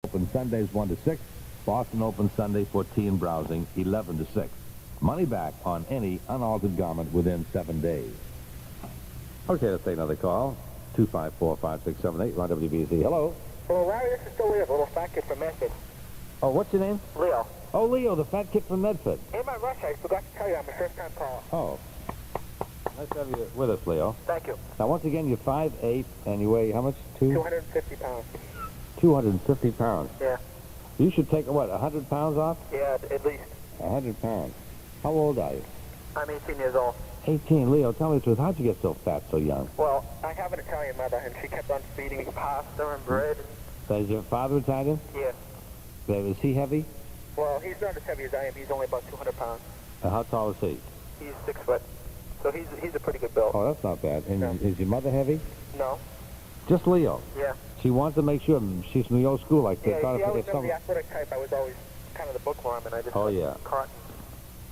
Open Sundays 1 to 6. Boston Open Sunday for teen browsing 11 to 6. Money back on any unaltered garment within 7 days. Okay, let's take another call. 254-5678 on WBZ. Hello. Well, Larry, this is still Leo, the little fat kid from Medford. Oh, what's your name? Leo. Oh, Leo, the fat kid from Medford. In my rush, I forgot to tell you I'm a first-time caller. Oh. Nice to have you with us, Leo. Thank you. Now, once again, you're 5'8", and you weigh how much? 250 pounds. 250 pounds. Yeah. You should take, what, 100 pounds off? Yeah, at least. 100 pounds. How old are you? I'm 18 years old. 18. Leo, tell me the truth. How'd you get so fat so young? Well, I have an Italian mother, and she kept on feeding me pasta and bread. Is your father Italian? Yeah. Is he heavy? Well, he's not as heavy as I am. He's only about 200 pounds. How tall is he? He's 6 foot. So he's a pretty good build. Oh, that's not bad. And No. is your mother heavy? No. Just Leo. Yeah. She wants to make sure she's from the old school. Like Yeah, thought see, I was if never the athletic type. I was always kind of the bookworm, and I just caught.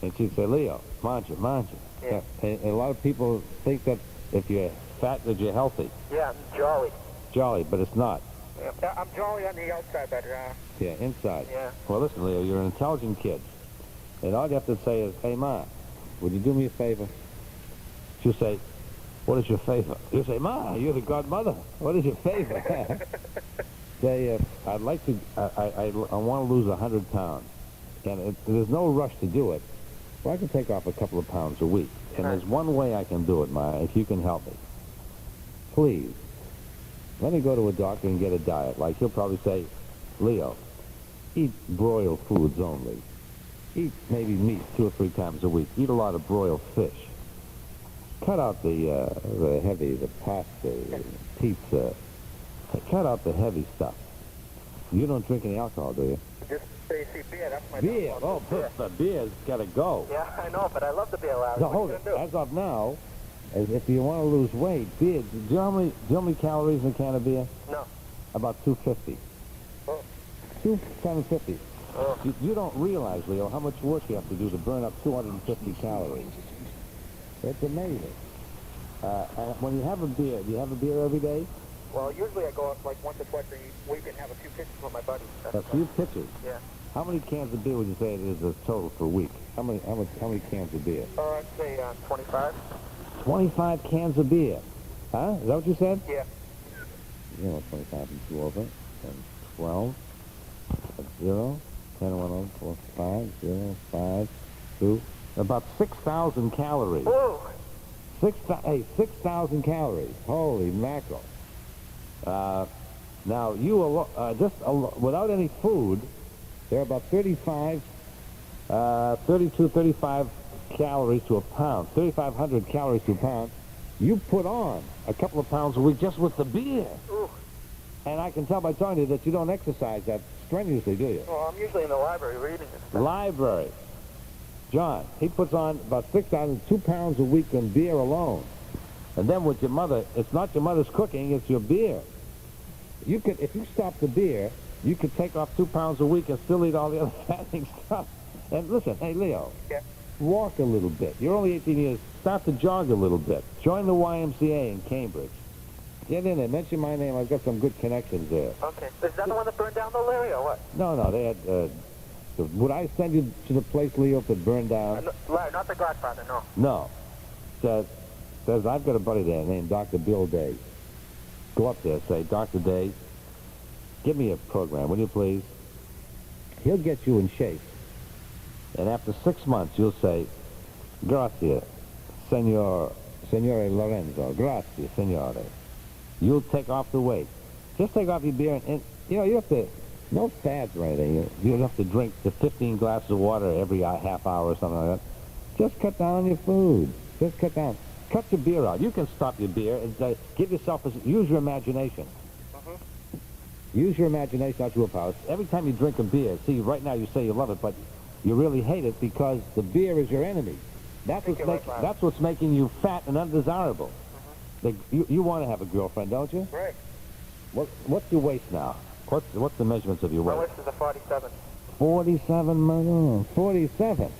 And she'd say, Leo, mancha. Yeah. And a lot of people think that if you're fat, that you're healthy. Yeah, I'm jolly. Jolly, but it's not. Yeah, I'm jolly on the outside, but Yeah, inside. yeah. Well, listen, Leo, you're an intelligent kid. And all you have to say is, hey, Ma, would you do me a favor? She'll say, what is your favor? You say, Ma, you're the godmother. What is your favor? Say, I'd like to, I want to lose 100 pounds. And there's no rush to do it. Well, I can take off a couple of pounds a week. And there's one way I can do it, Ma, if you can help me. Please, let me go to a doctor and get a diet. Like, he'll probably say, Leo, eat broiled foods only. Eat maybe meat 2 or 3 times a week. Eat a lot of broiled fish. Cut out the heavy, the pasta, the pizza. Cut out the heavy stuff. You don't drink any alcohol, do you? Just see beer. That's my Beer. downfall. Oh, the beer's got to go. Yeah, I know, but I love the beer, Larry. Now, What hold are you it. gonna do? As of now, if you want to lose weight, beer. Do you know how many calories in a can of beer? No. About 250. Oh. 750. Oh. You don't realize, Leo, how much work you have to do to burn up 250 calories. It's amazing. And when you have a beer, do you have a beer every day? Well, usually I go up like once or twice a week and have a few pitches with my buddies. A few pitches. Yeah. How many cans of beer would you say it is a total per week? How many cans of beer? I'd say 25. 25 cans of beer. Huh? Is that what you said? Yeah. You know, 25 and 2 over. And 12. That's 0. 10, 1, 4, 5, 0, 5, 2. About 6,000 calories. Whoa! 6,000 calories. Holy mackerel. Now, you without any food, there are about 32, 35 calories to a pound, 3,500 calories to a pound. You put on a couple of pounds a week just with the beer. Ooh. And I can tell by talking to you that you don't exercise that strenuously, do you? Well, I'm usually in the library reading and stuff. Library. John, he puts on about 2 pounds a week on beer alone. And then with your mother, it's not your mother's cooking, it's your beer. You could, if you stop the beer, you could take off 2 pounds a week and still eat all the other fattening stuff. And listen, hey, Leo, Yeah. walk a little bit. You're only 18 years. Start to jog a little bit. Join the YMCA in Cambridge. Get in there. Mention my name. I've got some good connections there. Okay. Is that the one that burned down the Larry or what? No, they had... would I send you to the place, Leo, if it burned down? No, Larry, not the Godfather, no. No. Says, I've got a buddy there named Dr. Bill Day. Go up there, say, Dr. Day, give me a program, will you please? He'll get you in shape. And after 6 months, you'll say, grazie, Signore Lorenzo, grazie, signore. You'll take off the weight. Just take off your beer, and you know, you have to, no fads or anything. You don't have to drink the 15 glasses of water every half hour or something like that. Just cut down on your food. Just cut down. Cut your beer out. You can stop your beer and give yourself use your imagination. Use your imagination, not your powers. Every time you drink a beer, see, right now you say you love it, but you really hate it because the beer is your enemy. That's what's making you fat and undesirable. You want to have a girlfriend, don't you? Right. What's your waist now? What's the measurements of your My waist? waist is a 47. 47, 47.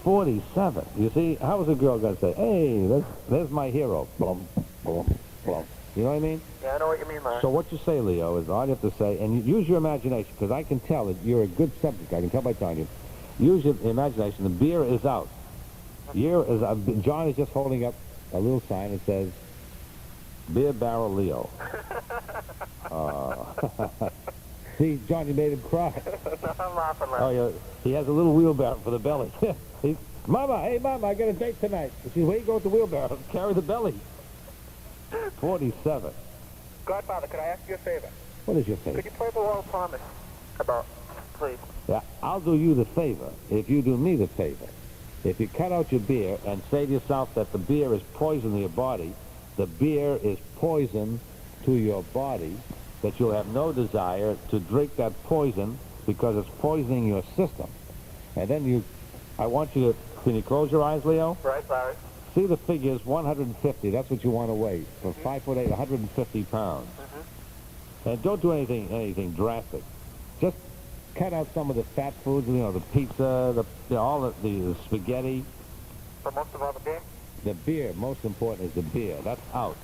47. You see, how is a girl going to say, hey, there's my hero? Blum, blum, blum. You know what I mean? Yeah, I know what you mean, Larry. So what you say, Leo, is all you have to say, and use your imagination, because I can tell that you're a good subject. I can tell by telling you. Use your imagination. The beer is out. John is just holding up a little sign that says, Beer Barrel Leo. See, John, you made him cry. I'm laughing, Larry. Oh, yeah. He has a little wheelbarrow for the belly. Mama, hey, Mama, I got a date tonight. She says, where you go with the wheelbarrow? Carry the belly. 47. Godfather, could I ask you a favor? What is your favor? Could you play the Royal Promise about, please? Yeah, I'll do you the favor if you do me the favor. If you cut out your beer and say to yourself that the beer is poison to your body, the beer is poison to your body, that you'll have no desire to drink that poison because it's poisoning your system. And then I want you to, can you close your eyes, Leo? Right, Larry. See the figures, 150, that's what you want to weigh. From 5'8", 150 pounds. And don't do anything drastic. Just cut out some of the fat foods, you know, the pizza, the spaghetti. For most of all the beer? The beer, most important is the beer. That's out.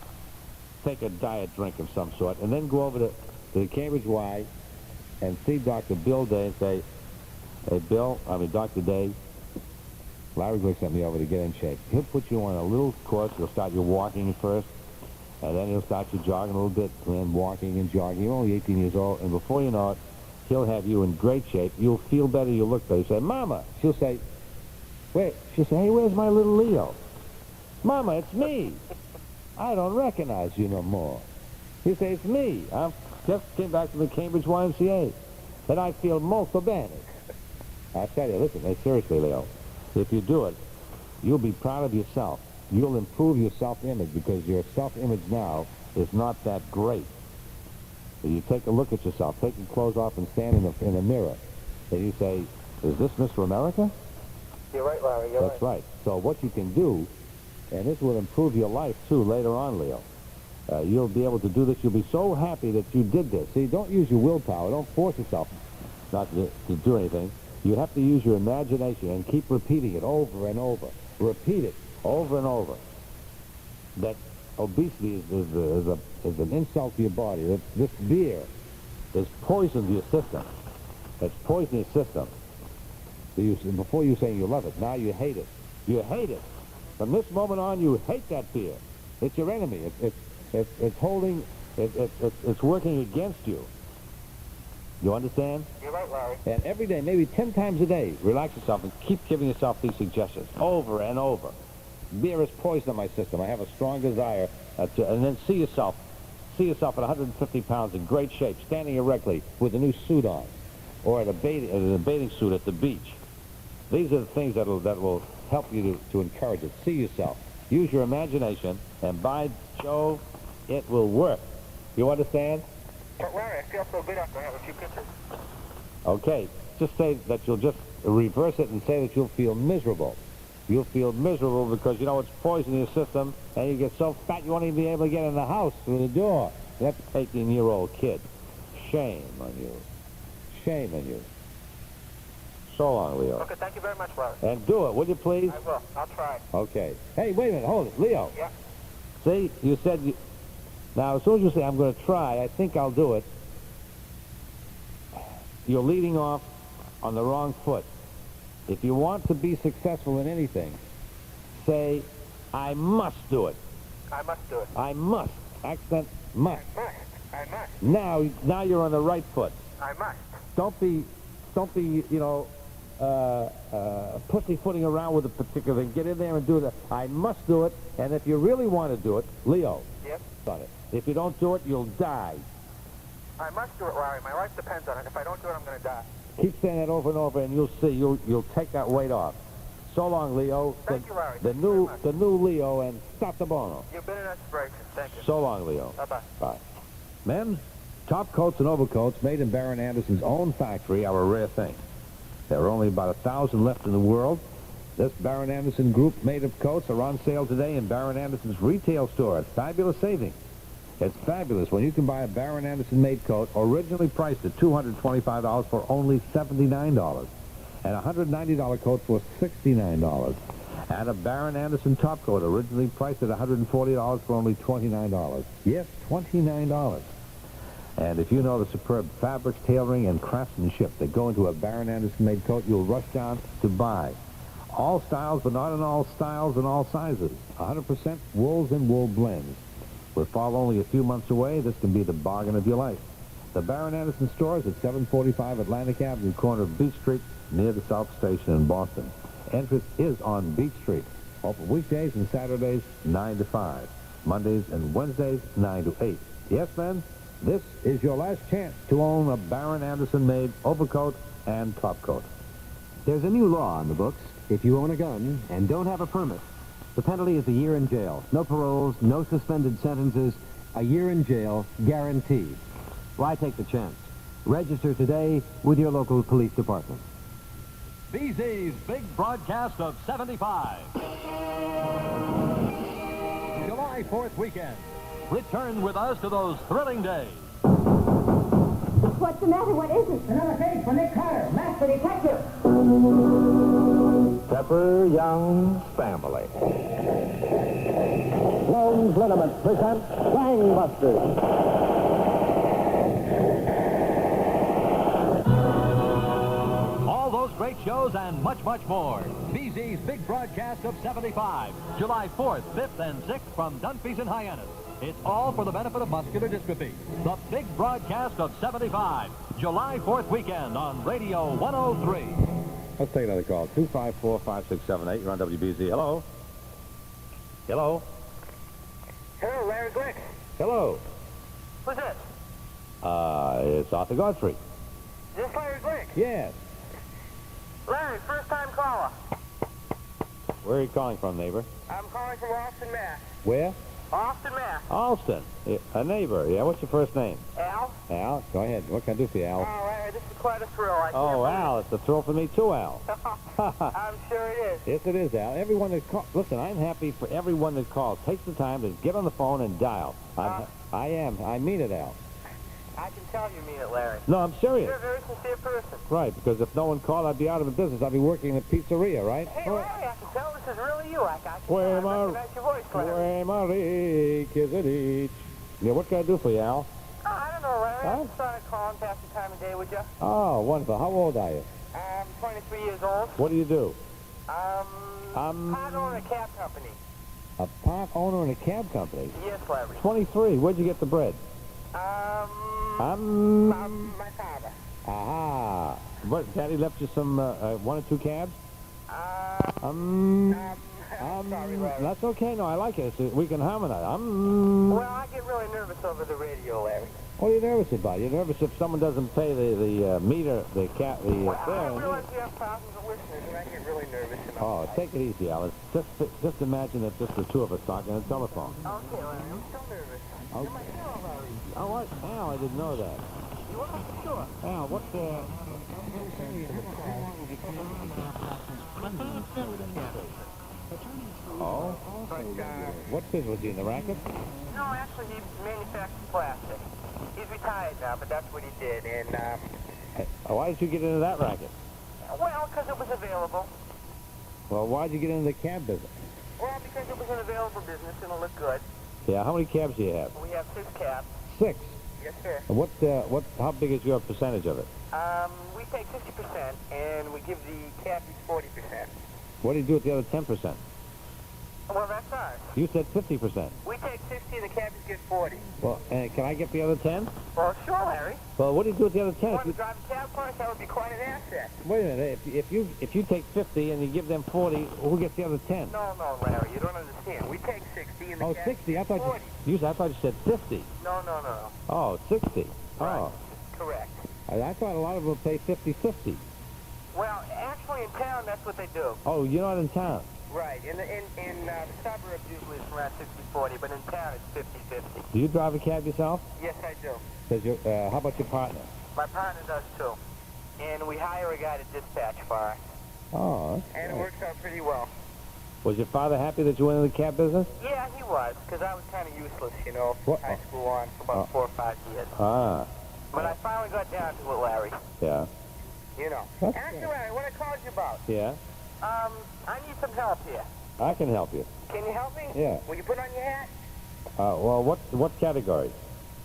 Take a diet drink of some sort, and then go over to the Cambridge Y and see Dr. Bill Day and say, hey, Dr. Day, Larry Glick sent me over to get in shape. He'll put you on a little course. He'll start you walking first, and then he'll start you jogging a little bit, and then walking and jogging. You're only 18 years old, and before you know it, he'll have you in great shape. You'll feel better. You'll look better. You say, Mama. She'll say, she'll say, hey, where's my little Leo? Mama, it's me. I don't recognize you no more. You say, it's me. I just came back from the Cambridge YMCA, and I feel molto bene. I tell you, listen, seriously, Leo, if you do it, you'll be proud of yourself. You'll improve your self-image because your self-image now is not that great. You take a look at yourself, take your clothes off and stand in a mirror, and you say, is this Mr. America? You're right, Larry, you're That's right. So what you can do, and this will improve your life, too, later on, Leo. You'll be able to do this. You'll be so happy that you did this. See, don't use your willpower. Don't force yourself not to do anything. You have to use your imagination and keep repeating it over and over. Repeat it over and over. That obesity is an insult to your body. This beer is poison to your system. It's poisoning your system. Before you say you love it, now you hate it. You hate it. From this moment on, you hate that beer. It's your enemy. It's working against you. You understand? You're right, Larry. And every day, maybe 10 times a day, relax yourself and keep giving yourself these suggestions over and over. Beer is poison in my system. I have a strong desire and then see yourself at 150 pounds in great shape, standing erectly with a new suit on, or in a bathing suit at the beach. These are the things that will help you to encourage it. See yourself. Use your imagination, and by Jove, it will work. You understand? But Larry, I feel so good after I have a few pictures. Okay, just say that you'll just reverse it and say that you'll feel miserable. You'll feel miserable because, you know, it's poisoning your system, and you get so fat you won't even be able to get in the house through the door. That's a 18-year-old kid. Shame on you. Shame on you. So long, Leo. Okay, thank you very much, Larry. And do it, will you please? I will. I'll try. Okay. Hey, wait a minute. Hold it. Leo. Yeah? See, you said... Now, as soon as you say, I'm going to try, I think I'll do it, you're leading off on the wrong foot. If you want to be successful in anything, say, I must do it. I must do it. I must. Accent must. I must. Now you're on the right foot. I must. Don't be, you know, pussyfooting around with a particular thing. Get in there and do that. I must do it, and if you really want to do it, Leo, Yep. on it. If you don't do it, you'll die. I must do it, Larry. My life depends on it. If I don't do it, I'm going to die. Keep saying that over and over, and you'll see. You'll take that weight off. So long, Leo. Thank you, Larry. The Thank you very much. new Leo, and stop the bono. You've been an inspiration. Thank you. So long, Leo. Bye-bye. Bye. Men, top coats and overcoats made in Baron Anderson's own factory are a rare thing. There are only about 1,000 left in the world. This Baron Anderson group made of coats are on sale today in Baron Anderson's retail store at fabulous savings. It's fabulous when you can buy a Baron Anderson made coat originally priced at $225 for only $79, and a $190 coat for $69. And a Baron Anderson top coat, originally priced at $140 for only $29. Yes, $29. And if you know the superb fabrics, tailoring, and craftsmanship that go into a Baron Anderson-made coat, you'll rush down to buy. All styles, but not in all styles and all sizes. 100% wools and wool blends. With fall only a few months away, this can be the bargain of your life. The Baron Anderson store is at 745 Atlantic Avenue, corner of Beach Street, near the South Station in Boston. Entrance is on Beach Street. Open weekdays and Saturdays, 9 to 5. Mondays and Wednesdays, 9 to 8. Yes, men, this is your last chance to own a Baron Anderson-made overcoat and top coat. There's a new law on the books. If you own a gun and don't have a permit, the penalty is a year in jail. No paroles, no suspended sentences. A year in jail, guaranteed. Why take the chance? Register today with your local police department. BZ's big broadcast of 75. July 4th weekend. Return with us to those thrilling days. What's the matter? What is it? Another case for Nick Carter, master detective. Pepper Young's Family. Sloan's Liniment presents Gangbusters. All those great shows and much, much more. BZ's big broadcast of 75. July 4th, 5th, and 6th from Dunphy's and Hyannis. It's all for the benefit of muscular dystrophy. The big broadcast of 75. July 4th weekend on Radio 103. Let's take another call. 254-5678. You're on WBZ. Hello? Hello? Hello, Larry Glick. Hello? Who's this? It's Arthur Godfrey. Is this Larry Glick? Yes. Larry, first-time caller. Where are you calling from, neighbor? I'm calling from Austin, Mass. Where? Austin, Mass. Alston. A neighbor. Yeah, what's your first name? Al? Al? Go ahead. What can I do for you, Al? Oh, Larry, this is quite a thrill. I Oh, can't Al, it's a thrill for me too, Al. I'm sure it is. Yes, it is, Al. Everyone that calls, listen, I'm happy for everyone that calls. Takes the time to get on the phone and dial. I am. I mean it, Al. I can tell you mean it, Larry. No, I'm serious. You're a very sincere person. Right, because if no one called, I'd be out of the business. I'd be working in a pizzeria, right? Hey, Larry, I can tell this is really you. I can Well, recognize your voice, Larry. Yeah, what can I do for you, Al? Oh, I don't know, Larry. Huh? I just thought I'd call and pass the time of day with you. Oh, wonderful. How old are you? I'm 23 years old. What do you do? Part owner of a cab company. A park owner in a cab company. Yes, Larry. 23. Where'd you get the bread? My father. Aha. What, Daddy left you some, one or two cabs? Sorry, Larry. That's okay. No, I like it. We can harmonize. Well, I get really nervous over the radio, Larry. What are you nervous about? You're nervous if someone doesn't pay the meter, the I fare. realize we have thousands of listeners, and I get really nervous. Oh, take it easy, Alice. Just imagine that just the two of us talking on the telephone. Okay, Larry, I'm still nervous. Okay. You're my hero, Larry. Oh, what? Al, I didn't know that. You are? Sure. Al, what, Oh? But, What business was he in, the racket? no, actually, he manufactures plastic. He's retired now, but that's what he did. And, Why did you get into that racket? well, because it was available. Well, why did you get into the cab business? Well, because it was an available business and it looked good. Yeah, how many cabs do you have? We have 6 cabs. 6. Yes, sir. And how big is your percentage of it? We take 50%, and we give the cabbies 40%. What do you do with the other 10%? Well, that's ours. You said 50%. We take 50, and the cabbies get 40. Well, can I get the other 10? Well, sure, Larry. Well, what do you do with the other 10? You want to drive a cab for us? That would be quite an asset. Wait a minute. If you take 50 and you give them 40, who gets the other 10? No, Larry, you don't understand. We take 60, and the Oh, cabbies 60. I get thought 40. I thought you said 50. No. Oh, 60. Right. Oh. Correct. I thought a lot of them would pay 50-50. Well, actually, in town, that's what they do. Oh, you're not in town. Right. In the suburbs, usually it's around 60-40, but in town, it's 50-50. Do you drive a cab yourself? Yes, I do. How about your partner? My partner does, too. And we hire a guy to dispatch for us. Oh, that's And it nice. works out pretty well. Was your father happy that you went into the cab business? Yeah, he was, because I was kind of useless, you know, from What? high school on for about 4 or 5 years. Ah, But I finally got down to it, Larry. yeah. You know. That's Actually, good. Larry, what I called you about. Yeah? I need some help here. I can help you. Can you help me? Yeah. Will you put on your hat? Well, what category?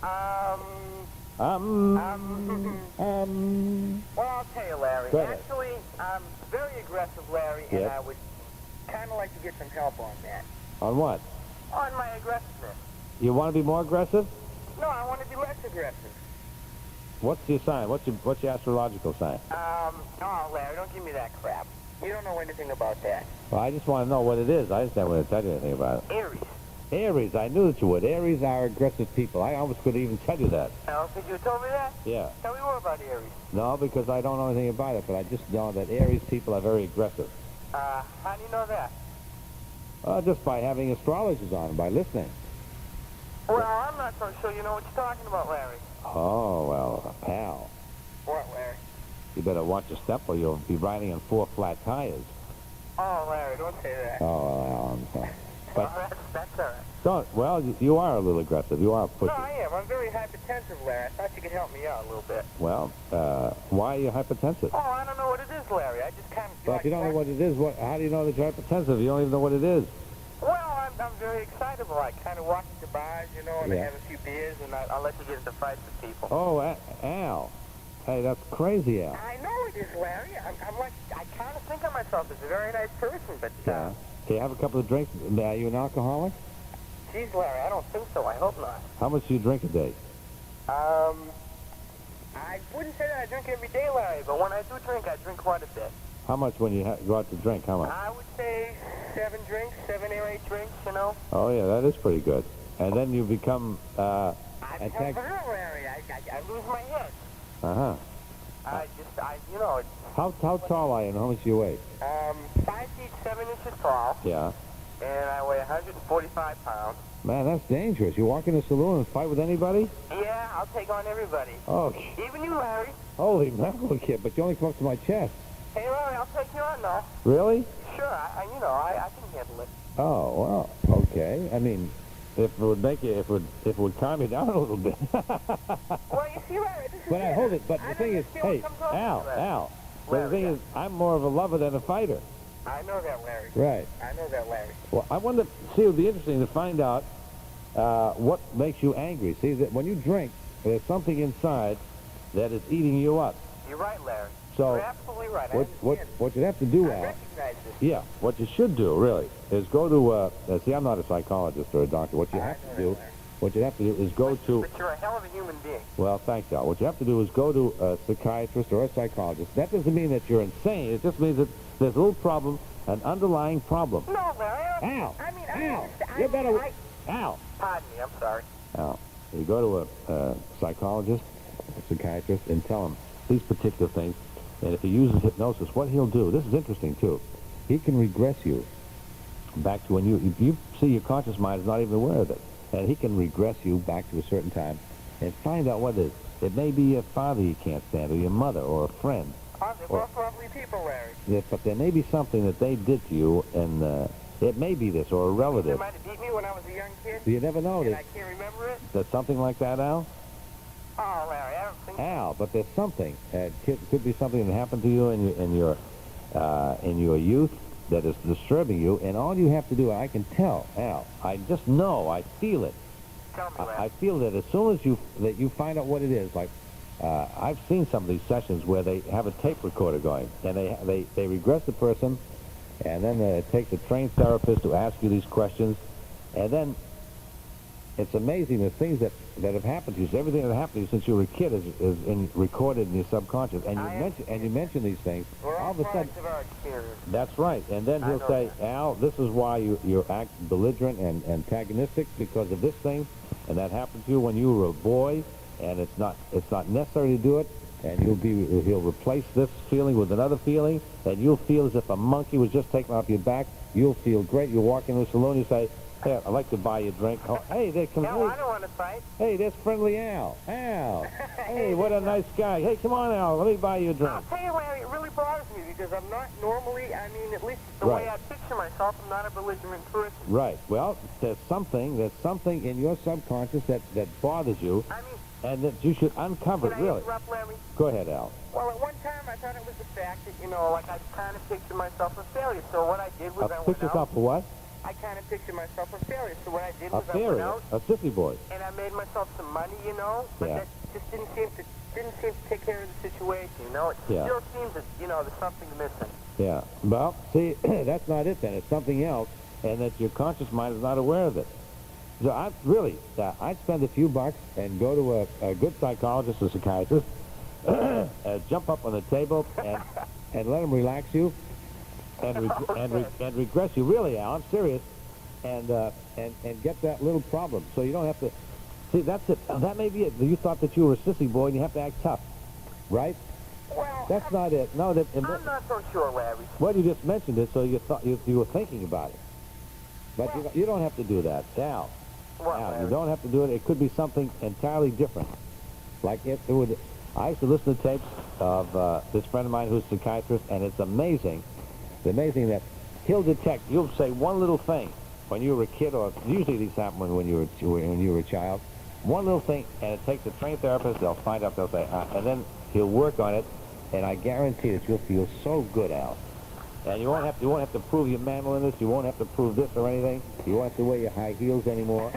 Well, I'll tell you, Larry. Go ahead. Actually, I'm very aggressive, Larry, and Yep. I would kind of like to get some help on that. On what? On my aggressiveness. You want to be more aggressive? No, I want to be less aggressive. What's your sign? What's your astrological sign? Oh, Larry, don't give me that crap. You don't know anything about that. Well, I just want to know what it is. I just don't want to tell you anything about it. Aries. Aries, I knew that you would. Aries are aggressive people. I almost could even tell you that. No, could you told me that? Yeah. Tell me more about Aries. No, because I don't know anything about it, but I just know that Aries people are very aggressive. How do you know that? Just by having astrologers on and by listening. Well, I'm not so sure you know what you're talking about, Larry. Oh, well, pal. What, Larry? You better watch your step or you'll be riding on 4 flat tires. Oh, Larry, don't say that. Oh, well, I'm sorry. Well, that's all right. Don't. Well, you are a little aggressive. You are No, pushy. I am. I'm very hypertensive, Larry. I thought you could help me out a little bit. Well, why are you hypertensive? Oh, I don't know what it is, Larry. I just kind of... Well, if you don't know what it is, how do you know that you're hypertensive? You don't even know what it is. Well, I'm very excitable. I kind of walk into bars, you know, and I Yeah. have a few beers, and I'll let you get into fights with people. Oh, Al. Hey, that's crazy, Al. I know it is, Larry. I'm like, I kind of think of myself as a very nice person, but, Yeah. Okay, have a couple of drinks. Are you an alcoholic? geez, Larry, I don't think so. I hope not. How much do you drink a day? I wouldn't say that I drink every day, Larry, but when I do drink, I drink quite a bit. How much when you go out to drink? How much? I would say 7 drinks, 7 or 8 drinks, you know. Oh, yeah, that is pretty good. And then you become, I become virile, Larry. I lose my head. uh-huh. You know, How tall are you and how much do you weigh? 5 feet 7 inches tall, Yeah. and I weigh 145 pounds. Man, that's dangerous. You walk in a saloon and fight with anybody? Yeah, I'll take on everybody. Oh, Even you, Larry. holy mackerel, kid, but you only come up to my chest. Hey, Larry, I'll take you on, though. Really? Sure, I can handle it. Oh, well, okay. I mean, if it would make you, if it would calm you down a little bit. Well, you see, Larry, this is But I hold it. But I the thing is, understand what hey, comes over Al, you, Larry. Al. But the Larry, thing yeah. is, I'm more of a lover than a fighter. I know that, Larry. Right. I know that, Larry. Well, I wonder. See, it would be interesting to find out what makes you angry. See, that when you drink, there's something inside that is eating you up. You're right, Larry. So, You're absolutely right. I What understand. you have to do, I Al? recognize this. Yeah. What you should do, really, is go to. See, I'm not a psychologist or a doctor. What you have to do. What you have to do is go to. But you're a hell of a human being. Well, thanks, Al. What you have to do is go to a psychiatrist or a psychologist. That doesn't mean that you're insane. It just means that there's a little problem, an underlying problem. No, Larry. Al! I mean, Al! You better... Al! Pardon me, I'm sorry. Al, you go to a psychologist, a psychiatrist, and tell him these particular things. And if he uses hypnosis, what he'll do, this is interesting, too, he can regress you back to when you see your conscious mind is not even aware of it. And he can regress you back to a certain time and find out what it is. It may be your father you can't stand, or your mother, or a friend. Oh, they're both lovely people, Larry. Yes, but there may be something that they did to you, and it may be this, or a They relative. might have beat me when I was a young kid, You never know. and I can't remember it. There's something like that, Al? Oh, Larry, I don't think Al, but there's something. It could be something that happened to you in your youth that is disturbing you, and all you have to do, I can tell, Al, I just know, I feel it. Tell me, Larry. I feel that as soon as you find out what it is, like I've seen some of these sessions where they have a tape recorder going, and they regress the person, and then it takes a trained therapist to ask you these questions, and then it's amazing the things that have happened to you. So everything that happened to you since you were a kid is recorded in your subconscious, and you mention these things. We're All all of a sudden, products of our experience. that's right. And then I he'll know say, Al, this is why you act belligerent and antagonistic because of this thing, and that happened to you when you were a boy, and it's not necessary to do it, and he'll replace this feeling with another feeling, and you'll feel as if a monkey was just taken off your back. You'll feel great. You walk into a saloon, you say, hey, I'd like to buy you a drink. Oh, hey, they come. No, I don't want to fight. Hey, there's friendly Al. Al. Hey, what a nice guy. Hey, come on, Al. Let me buy you a drink. I'll tell you, Larry, it really bothers me because I'm not normally, I mean, at least the Right. way I picture myself, I'm not a belligerent person. Right. Well, there's something in your subconscious that bothers you, I mean, and that you should uncover can it, I really. interrupt, Larry? Go ahead, Al. Well, at one time I I thought it was the fact that, you know, like I kind of pictured myself a failure. So what I did was I went Pick yourself out. for what? I kind of pictured myself a failure. So what I did A was I went failure. out A sissy boy. and I made myself some money, you know. But Yeah. that just didn't seem to take care of the situation, you know. It Yeah. still seems that, you know, there's something missing. Yeah. Well, see, that's not it then. It's something else, and that your conscious mind is not aware of it. So I'd spend a few bucks and go to a good psychologist or psychiatrist, jump up on the table and let him relax you and regress you. Really, Al, I'm serious, and get that little problem so you don't have to. See, that's it. That may be it. You thought that you were a sissy boy and you have to act tough, right? Well, That's not it. No, I'm not so sure, Larry. well, you just mentioned it, so you thought you were thinking about it. But you don't have to do that, Al. What, Al, you Larry? don't have to do it. It could be something entirely different. Like it would. I used to listen to tapes of this friend of mine who's a psychiatrist, and it's amazing. It's amazing that he'll detect. You'll say one little thing when you were a kid, or usually these happen when you were a child. One little thing, and it takes a trained therapist. They'll find out. They'll say, and then he'll work on it, and I guarantee that you'll feel so good, Al. And you won't have to prove your manliness. You won't have to prove this or anything. You won't have to wear your high heels anymore.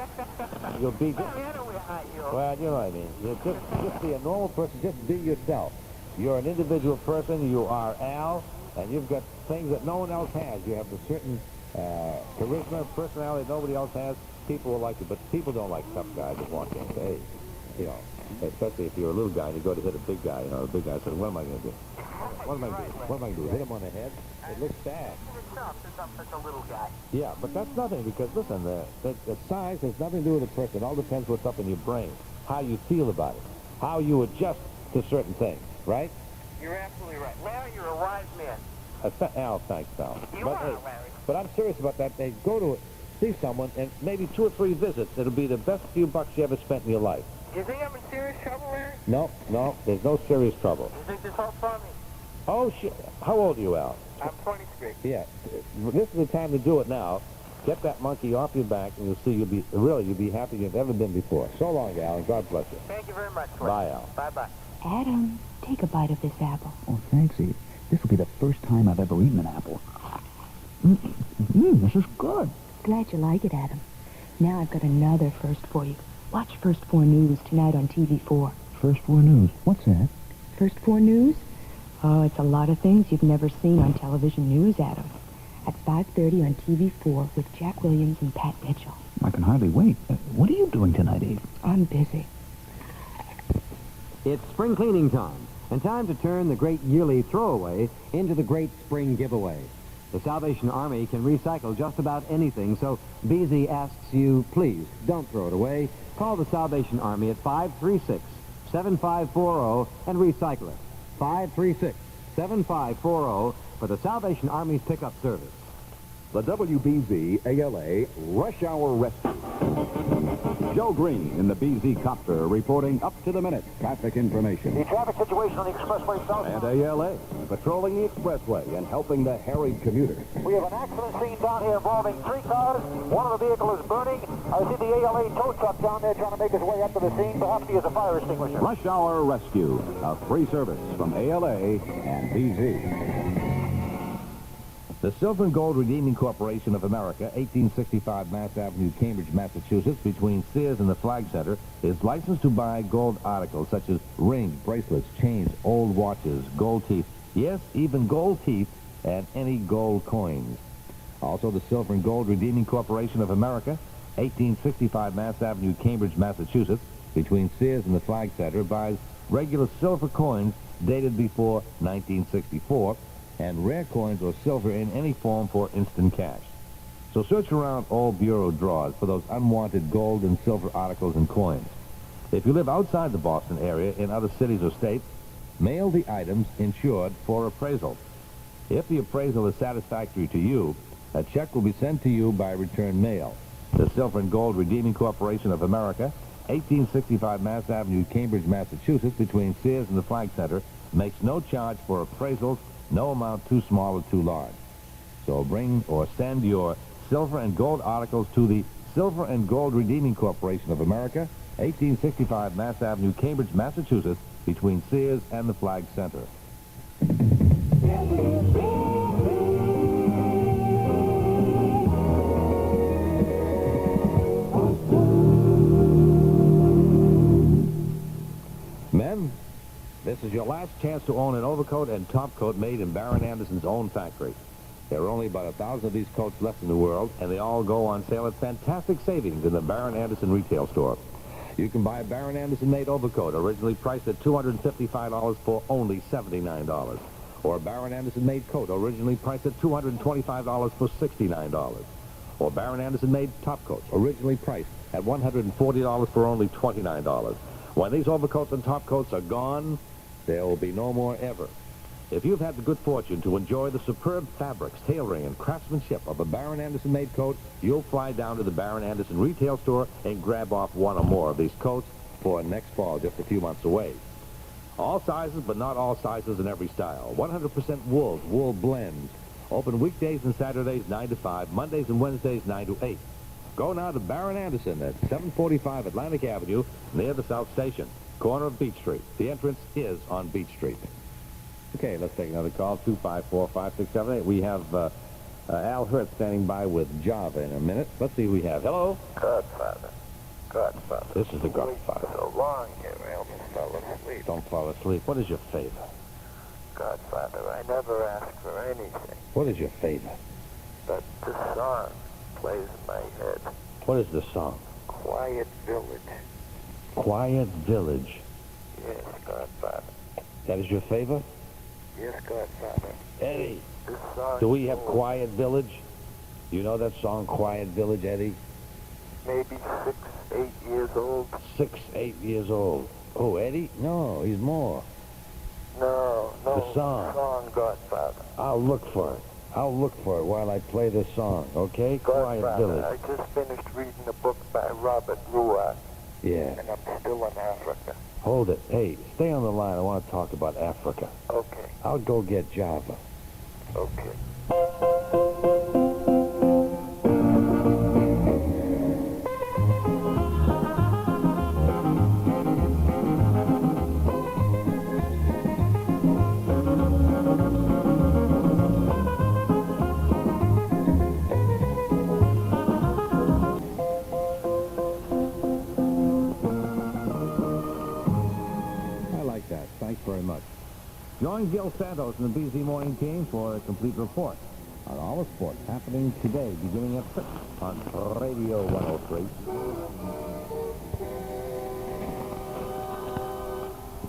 You'll be just, well, you know what I mean. You'll just be a normal person. Just be yourself. You're an individual person. You are Al, and you've got things that no one else has. You have a certain charisma, personality that nobody else has. People will like you, but people don't like tough guys that walk in and say, hey, you know, especially if you're a little guy and you go to hit a big guy, you know, the big guy says, what am I going to do? What am I going to do? What am I going to do? Hit him on the head? It looks bad. Since I'm such a little guy. Yeah, but that's nothing, because, listen, the size has nothing to do with the person. It all depends what's up in your brain, how you feel about it, how you adjust to certain things, right? You're absolutely right. Larry, you're a wise man. Al, thanks, pal. You are, Larry. But I'm serious about that. They go to see someone, and maybe 2 or 3 visits. It'll be the best few bucks you ever spent in your life. You think I'm in serious trouble, Larry? No, there's no serious trouble. You think this whole funny? Oh, shit. How old are you, Al? I'm 23. Yeah, this is the time to do it now. Get that monkey off your back, and you'll see you'll be happier than you've ever been before. So long, Al, and God bless you. Thank you very much. Bye, Al. Bye-bye. Adam, take a bite of this apple. Oh, thanks, Eve. This will be the first time I've ever eaten an apple. This is good. Glad you like it, Adam. Now I've got another first for you. Watch First 4 News tonight on TV4. First 4 News. What's that? First 4 News? Oh, it's a lot of things you've never seen on television news, Adam. At 5:30 on TV4 with Jack Williams and Pat Mitchell. I can hardly wait. What are you doing tonight, Eve? I'm busy. It's spring cleaning time, and time to turn the great yearly throwaway into the great spring giveaway. The Salvation Army can recycle just about anything, so BZ asks you, please, don't throw it away. Call the Salvation Army at 536-7540 and recycle it. 536-7540 for the Salvation Army's pickup service. The WBZ ALA Rush Hour Rescue. Joe Green in the BZ Copter reporting up-to-the-minute traffic information. The traffic situation on the expressway south. And ALA patrolling the expressway and helping the harried commuters. We have an accident scene down here involving 3 cars. One of the vehicles is burning. I see the ALA tow truck down there trying to make his way up to the scene. Perhaps he has a fire extinguisher. Rush Hour Rescue, a free service from ALA and BZ. The Silver and Gold Redeeming Corporation of America, 1865 Mass Avenue, Cambridge, Massachusetts, between Sears and the Flag Center, is licensed to buy gold articles such as rings, bracelets, chains, old watches, gold teeth, yes, even gold teeth, and any gold coins. Also, the Silver and Gold Redeeming Corporation of America, 1865 Mass Avenue, Cambridge, Massachusetts, between Sears and the Flag Center, buys regular silver coins dated before 1964, and rare coins or silver in any form for instant cash. So search around all bureau drawers for those unwanted gold and silver articles and coins. If you live outside the Boston area in other cities or states, mail the items insured for appraisal. If the appraisal is satisfactory to you, a check will be sent to you by return mail. The Silver and Gold Redeeming Corporation of America, 1865 Mass Avenue, Cambridge, Massachusetts, between Sears and the Flag Center, makes no charge for appraisals, no amount too small or too large. So bring or send your silver and gold articles to the Silver and Gold Redeeming Corporation of America, 1865 Mass Avenue, Cambridge, Massachusetts, between Sears and the Flag Center. Men, this is your last chance to own an overcoat and topcoat made in Baron Anderson's own factory. There are only about 1,000 of these coats left in the world, and they all go on sale at fantastic savings in the Baron Anderson retail store. You can buy a Baron Anderson-made overcoat, originally priced at $255 for only $79. Or a Baron Anderson-made coat, originally priced at $225 for $69. Or Baron Anderson-made topcoats, originally priced at $140 for only $29. When these overcoats and topcoats are gone, there will be no more ever. If you've had the good fortune to enjoy the superb fabrics, tailoring, and craftsmanship of a Baron Anderson-made coat, you'll fly down to the Baron Anderson retail store and grab off one or more of these coats for next fall, just a few months away. All sizes, but not all sizes in every style. 100% wool blends. Open weekdays and Saturdays 9 to 5, Mondays and Wednesdays 9 to 8. Go now to Baron Anderson at 745 Atlantic Avenue, near the South Station, corner of Beach Street. The entrance is on Beach Street. Okay, let's take another call, 254-5678. We have Al Hurt standing by with Java in a minute. Let's see who we have. Hello? Godfather. This is the Godfather. So long here, I almost fell asleep. Don't fall asleep. What is your favor? Godfather, I never asked for anything, What is your favor? but this song plays in my head. What is the song? Quiet Village. Quiet Village. Yes, Godfather. That is your favor? Yes, Godfather. Eddie, This song... do we have Quiet Village? You know that song, Quiet Village, Eddie? Maybe 6, 8 years old. 6, 8 years old. Oh, Eddie? No, he's more. No, The song. Godfather. I'll look for it. I'll look for it while I play this song, okay? Quiet Godfather, Village. I just finished reading a book by Robert Ruark, Yeah. and I'm still in Africa. Hold it. Hey, stay on the line. I want to talk about Africa. Okay, I'll go get Java. okay. I like that. Thanks very much. Join Gil Santos and the BZ Morning Team for a complete report on all the sports happening today, beginning at 6 on Radio 103.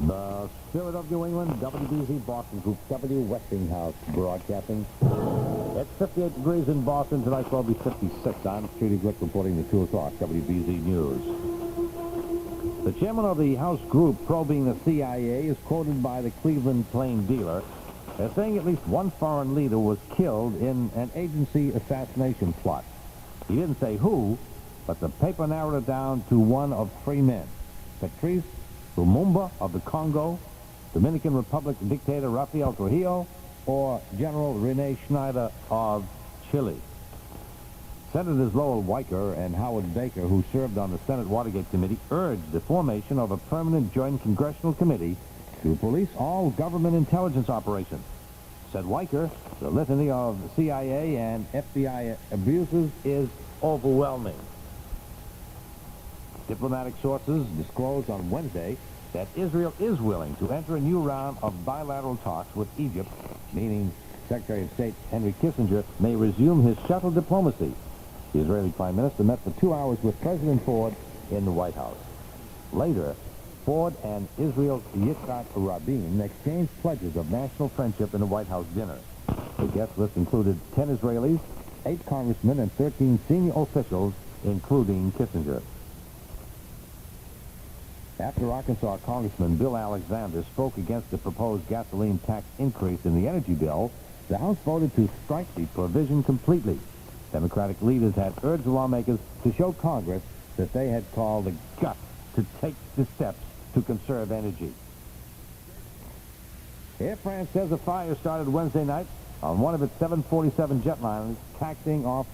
The Spirit of New England, WBZ Boston Group, W. Westinghouse Broadcasting. It's 58 degrees in Boston. Tonight will be 56. I'm Trudy Glick reporting the 2 o'clock WBZ News. The chairman of the House group probing the CIA is quoted by the Cleveland Plain Dealer as saying at least one foreign leader was killed in an agency assassination plot. He didn't say who, but the paper narrowed it down to one of 3 men. Patrice Lumumba of the Congo, Dominican Republic dictator Rafael Trujillo, or General Rene Schneider of Chile. Senators Lowell Weicker and Howard Baker, who served on the Senate Watergate Committee, urged the formation of a permanent joint congressional committee to police all government intelligence operations. Said Weicker, the litany of CIA and FBI abuses is overwhelming. Diplomatic sources disclosed on Wednesday that Israel is willing to enter a new round of bilateral talks with Egypt, meaning Secretary of State Henry Kissinger may resume his shuttle diplomacy. The Israeli Prime Minister met for 2 hours with President Ford in the White House. Later, Ford and Israel's Yitzhak Rabin exchanged pledges of national friendship in the White House dinner. The guest list included 10 Israelis, 8 congressmen, and 13 senior officials, including Kissinger. After Arkansas Congressman Bill Alexander spoke against the proposed gasoline tax increase in the energy bill, the House voted to strike the provision completely. Democratic leaders had urged lawmakers to show Congress that they had called the guts to take the steps to conserve energy. Air France says a fire started Wednesday night on one of its 747 jetliners taxiing off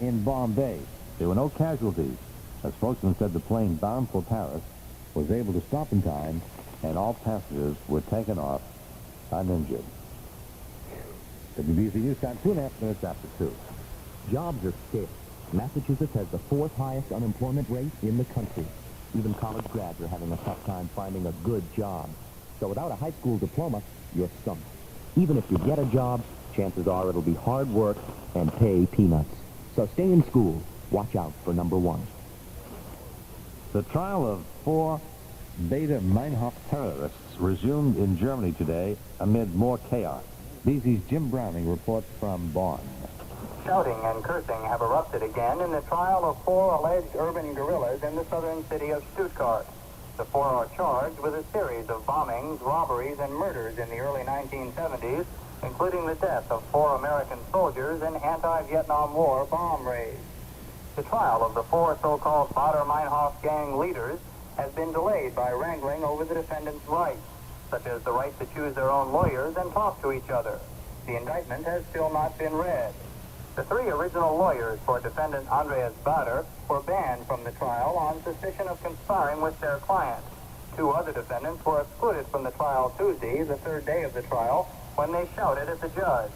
in Bombay. There were no casualties. A spokesman said the plane bound for Paris was able to stop in time and all passengers were taken off uninjured. WBZ News Time, 2.5 minutes after 2. Jobs are scarce. Massachusetts has the 4th highest unemployment rate in the country. Even college grads are having a tough time finding a good job. So without a high school diploma, you're stumped. Even if you get a job, chances are it'll be hard work and pay peanuts. So stay in school. Watch out for number 1. The trial of 4 Beta Meinhof terrorists resumed in Germany today amid more chaos. BZ's Jim Browning reports from Bonn. Shouting and cursing have erupted again in the trial of 4 alleged urban guerrillas in the southern city of Stuttgart. The 4 are charged with a series of bombings, robberies, and murders in the early 1970s, including the death of 4 American soldiers in anti-Vietnam War bomb raids. The trial of the 4 so-called Baader-Meinhof gang leaders has been delayed by wrangling over the defendants' rights, such as the right to choose their own lawyers and talk to each other. The indictment has still not been read. The 3 original lawyers for defendant Andreas Baader were banned from the trial on suspicion of conspiring with their client. 2 other defendants were excluded from the trial Tuesday, the 3rd day of the trial, when they shouted at the judge.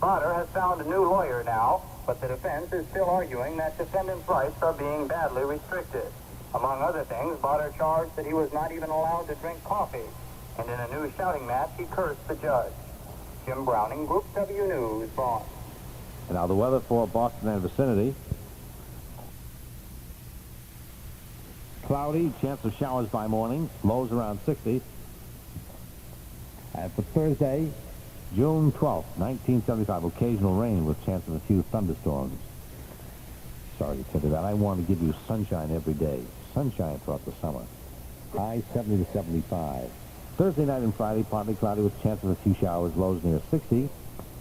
Baader has found a new lawyer now, but the defense is still arguing that defendants' rights are being badly restricted. Among other things, Baader charged that he was not even allowed to drink coffee, and in a new shouting match, he cursed the judge. Jim Browning, Group W News, Bonn. And now the weather for Boston and vicinity. Cloudy, chance of showers by morning, lows around 60. And for Thursday, June 12th, 1975, occasional rain with chance of a few thunderstorms. Sorry to tell you that. I want to give you sunshine every day. Sunshine throughout the summer. High 70 to 75. Thursday night and Friday, partly cloudy with chance of a few showers, lows near 60.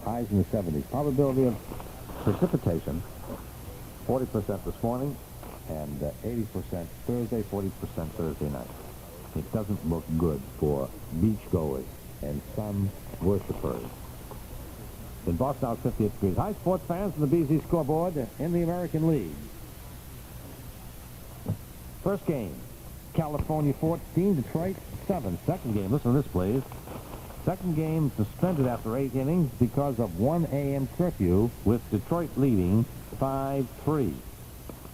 Highs in the 70s. Probability of precipitation, 40% this morning, and 80% Thursday, 40% Thursday night. It doesn't look good for beachgoers and sun worshipers. In Boston, now 58 degrees. Hi, sports fans from the BZ scoreboard in the American League. First game, California 14, Detroit 7. Second game, listen to this, please. Second game suspended after 8 innings because of 1 a.m. curfew, with Detroit leading 5-3.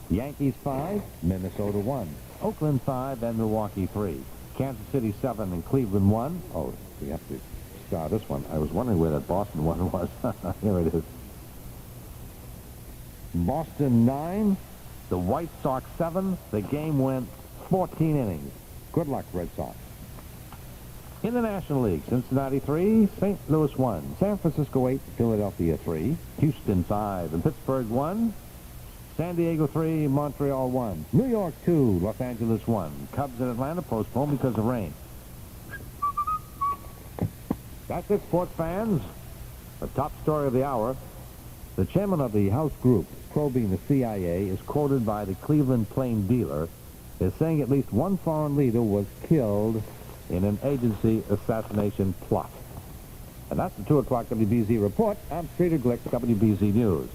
Yankees 5, Minnesota 1. Oakland 5 and Milwaukee 3. Kansas City 7 and Cleveland 1. Oh, we have to start this one. I was wondering where that Boston one was. Here it is. Boston 9, the White Sox 7. The game went 14 innings. Good luck, Red Sox. In the National League, Cincinnati 3, St. Louis 1. San Francisco 8, Philadelphia 3. Houston 5 and Pittsburgh 1. San Diego 3, Montreal 1. New York 2, Los Angeles 1. Cubs and Atlanta postponed because of rain. That's it, sports fans. The top story of the hour. The chairman of the House group probing the CIA is quoted by the Cleveland Plain Dealer as saying at least 1 foreign leader was killed in an agency assassination plot. And that's the 2 o'clock WBZ report. I'm Streeter Glick, WBZ News.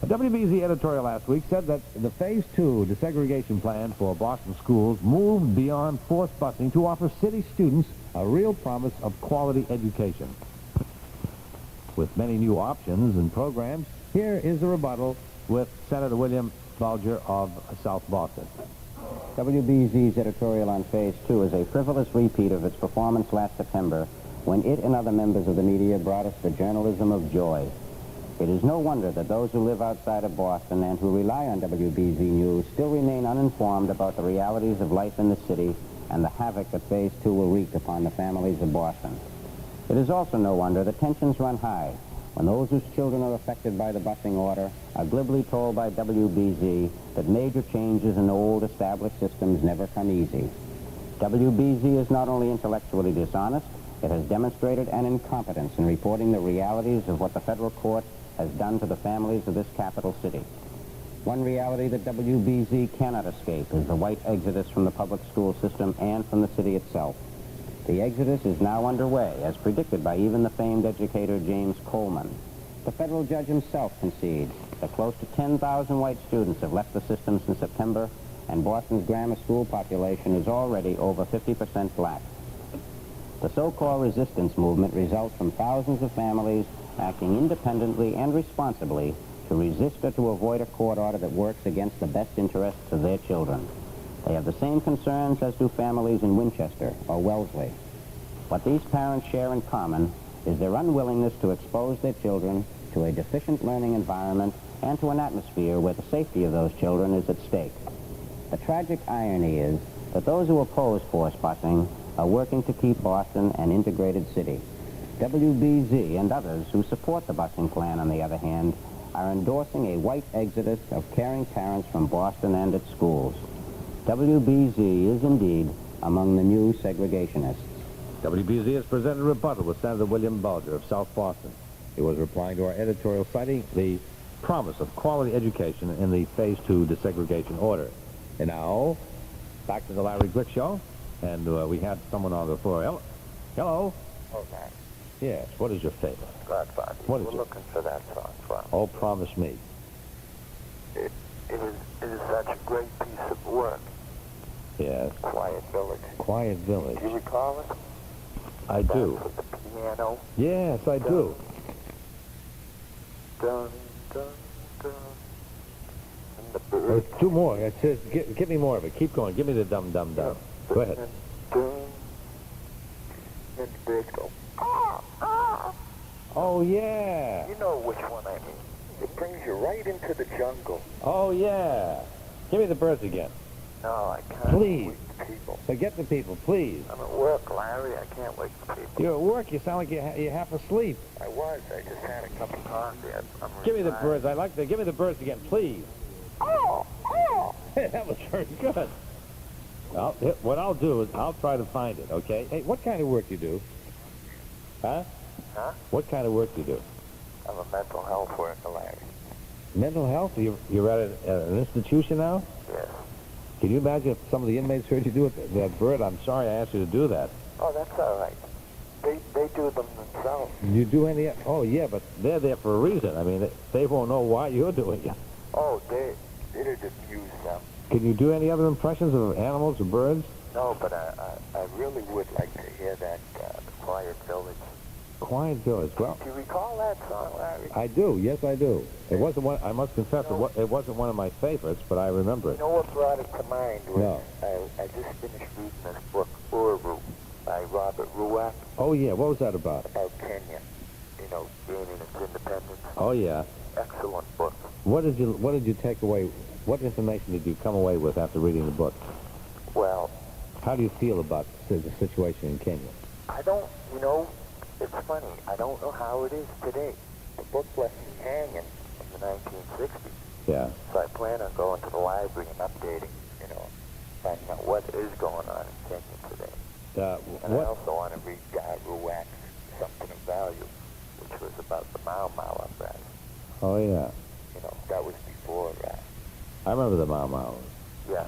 A WBZ editorial last week said that the Phase 2 desegregation plan for Boston schools moved beyond forced busing to offer city students a real promise of quality education. With many new options and programs, here is a rebuttal with Senator William Bulger of South Boston. WBZ's editorial on Phase 2 is a frivolous repeat of its performance last September when it and other members of the media brought us the journalism of joy. It is no wonder that those who live outside of Boston and who rely on WBZ News still remain uninformed about the realities of life in the city and the havoc that Phase 2 will wreak upon the families of Boston. It is also no wonder that tensions run high when those whose children are affected by the busing order are glibly told by WBZ that major changes in old established systems never come easy. WBZ is not only intellectually dishonest, it has demonstrated an incompetence in reporting the realities of what the federal court has done to the families of this capital city. One reality that WBZ cannot escape is the white exodus from the public school system and from the city itself. The exodus is now underway, as predicted by even the famed educator James Coleman. The federal judge himself concedes that close to 10,000 white students have left the system since September, and Boston's grammar school population is already over 50% black. The so-called resistance movement results from thousands of families acting independently and responsibly to resist or to avoid a court order that works against the best interests of their children. They have the same concerns as do families in Winchester or Wellesley. What these parents share in common is their unwillingness to expose their children to a deficient learning environment and to an atmosphere where the safety of those children is at stake. The tragic irony is that those who oppose force busing are working to keep Boston an integrated city. WBZ and others who support the busing plan, on the other hand, are endorsing a white exodus of caring parents from Boston and its schools. WBZ is indeed among the new segregationists. WBZ has presented a rebuttal with Senator William Bulger of South Boston. He was replying to our editorial citing the promise of quality education in the Phase 2 desegregation order. And now, back to the Larry Glick Show, and we had someone on the floor. Hello? Oh, man. Yes, what is your favor? Godfather, What we're is it? looking for that song from. Oh, promise me. It is such a great piece of work. Yes. Quiet Village. Quiet Village. Do you recall it? I do. With the piano. Yes, I do. Dun, dun, dun. And the There's bird. two more. It says, give me more of it. Keep going. Give me the dum-dum-dum. Go ahead. Dun. And the birds go. Oh, yeah. You know which one I mean. It brings you right into the jungle. Oh, yeah. Give me the birds again. No, I can't. Please. Wait for people. Forget the people, please. I'm at work, Larry. I can't wait for people. You're at work. You sound like you're half asleep. I was. I just had a cup of coffee. I'm Give me the retired. birds. I like that. Give me the birds again, please. That was very good. What I'll do is I'll try to find it, okay? Hey, what kind of work you do? Huh? Huh? What kind of work you do? I'm a mental health worker, Larry. Mental health? You're at an institution now? Yes. Can you imagine if some of the inmates heard you do it? That bird, I'm sorry I asked you to do that. Oh, that's all right. They do them themselves. You do any... Oh, yeah, but they're there for a reason. I mean, they won't know why you're doing it. Oh, it'll diffuse them. Can you do any other impressions of animals or birds? No, but I really would like to hear that, the Quiet Village. Quiet Village. Well, Do you recall that song, Larry? I do. Yes, I do. It wasn't one... I must confess, it wasn't one of my favorites, but I remember You it. know what brought it to mind? Was No. I just finished reading this book, Uru, by Robert Ruach, Oh, yeah. What was that about? about Kenya. You know, gaining its independence. Oh, yeah. Excellent book. What did you take away? What information did you come away with after reading the book? Well, How do you feel about the situation in Kenya? I don't, it's funny. I don't know how it is today. The book left me hanging in the 1960s. Yeah. So I plan on going to the library and updating, finding out what is going on in Kenya today. And I What? also want to read Guy Ruach's Something of Value, which was about the Mau Mau uprising. Oh, yeah. That was before, I remember the Mau Mau. yeah,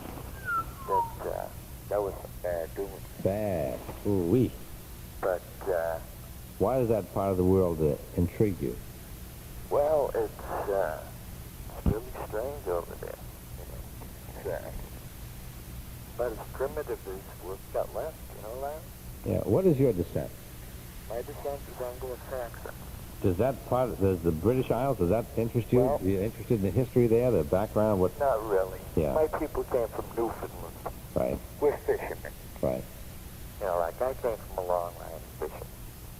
that was some bad doing. Bad. Ooh-wee. But, Why does that part of the world intrigue you? well, it's really strange over there. It's about as primitive as we've got left, Larry? Yeah. What is your descent? My descent is Anglo-Saxon. Does the British Isles, does that interest you? Well- You're interested in the history there, the background, what? Not really. Yeah. My people came from Newfoundland. Right, We're fishermen. right, Like I came from a long line of fishing.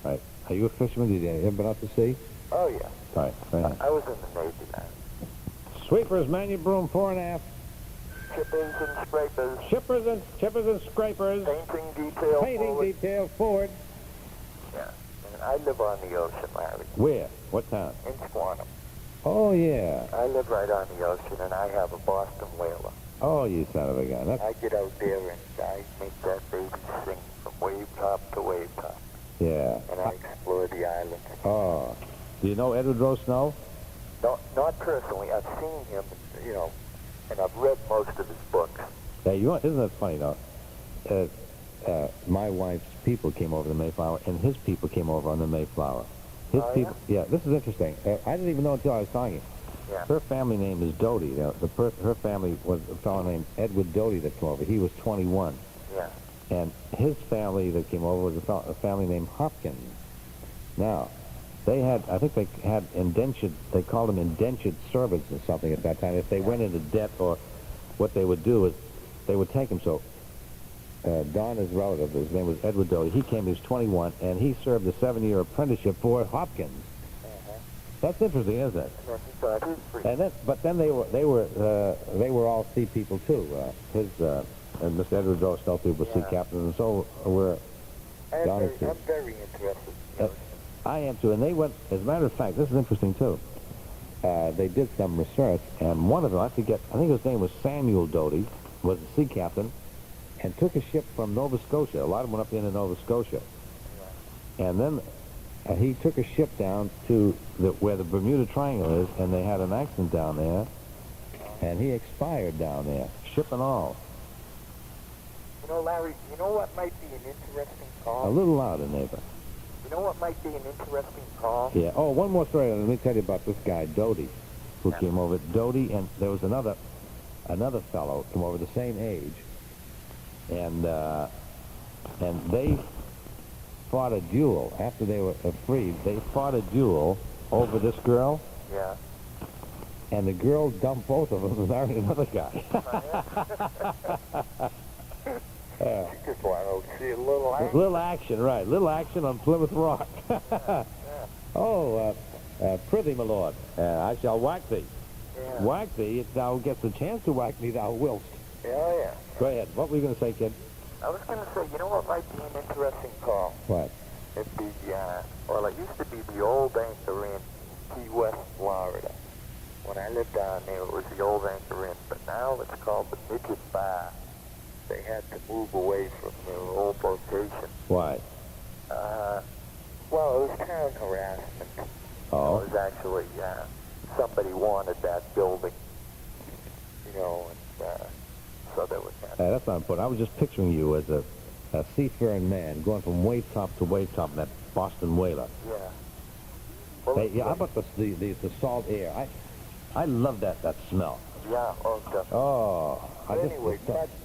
right. Are you a fisherman? Did you ever been out to sea? Oh, yeah. Right, right. I was in the Navy then. Sweepers, man your broom, fore and aft. Chippers and scrapers. Chippers and scrapers. Painting detail Painting forward. detail forward. Yeah. And I live on the ocean, Larry. Where? What town? In Squantum. Oh, yeah. I live right on the ocean, and I have a Boston whaler. Oh, you son of a gun. That's, I get out there and I make that baby sing from wave top to wave top. yeah. And I explore the island. Oh. Do you know Edward Rowe Snow? Not personally. I've seen him, and I've read most of his books. Hey, isn't that funny, though? My wife's people came over the Mayflower, and his people came over on the Mayflower. His Oh, people, yeah, this is interesting. I didn't even know until I was talking. Yeah. Her family name is Doty. Her family was a fellow named Edward Doty that came over. He was 21. Yeah. And his family that came over was a family named Hopkins. Now, they had, I think they had indentured, they called them indentured servants or something at that time. If they went into debt, or what they would do is they would take him. So Donna's relative, his name was Edward Doty, he came, he was 21, and he served a 7-year apprenticeship for Hopkins. That's interesting, isn't it? And then, but then they were all sea people too. And Mr. Edward Doty Snowfield was sea captain, and so were Donna's sea. I'm very interested. I am too, and they went, as a matter of fact, this is interesting too. They did some research, and one of them, I think his name was Samuel Doty, was a sea captain, and took a ship from Nova Scotia. A lot of them went up into Nova Scotia. And then he took a ship down to where the Bermuda Triangle is, and they had an accident down there, and he expired down there, ship and all. You know, Larry, you know what might be an interesting call? A little louder, neighbor. You know what might be an interesting call? Yeah. Oh, one more story. Let me tell you about this guy, Doty, who came over. Doty, and there was another fellow come over the same age, and they fought a duel after they were freed. They fought a duel over this girl. Yeah. And the girl dumped both of them and married another guy. Just want to see a little action. Little action, right. Little action on Plymouth Rock. Oh, prithee, my lord, I shall whack thee. Yeah. Whack thee, if thou gets a chance to whack me, thou wilt. Yeah. Go ahead. What were you going to say, kid? I was going to say, you know what might be an interesting call? What? It'd be, well, it used to be the old anchor in Key West, Florida. When I lived down there, it was the old anchor inn, but now it's called the Midget Bar. They had to move away from their old location. Why? Well, it was town harassment. Oh. It was actually, somebody wanted that building, you know, and so there was that. That's not important. I was just picturing you as a seafaring man going from wave top to wave top in that Boston whaler. Yeah. Well, Hey, yeah, how about the salt air? I love that smell. Yeah, okay. Oh. But anyway,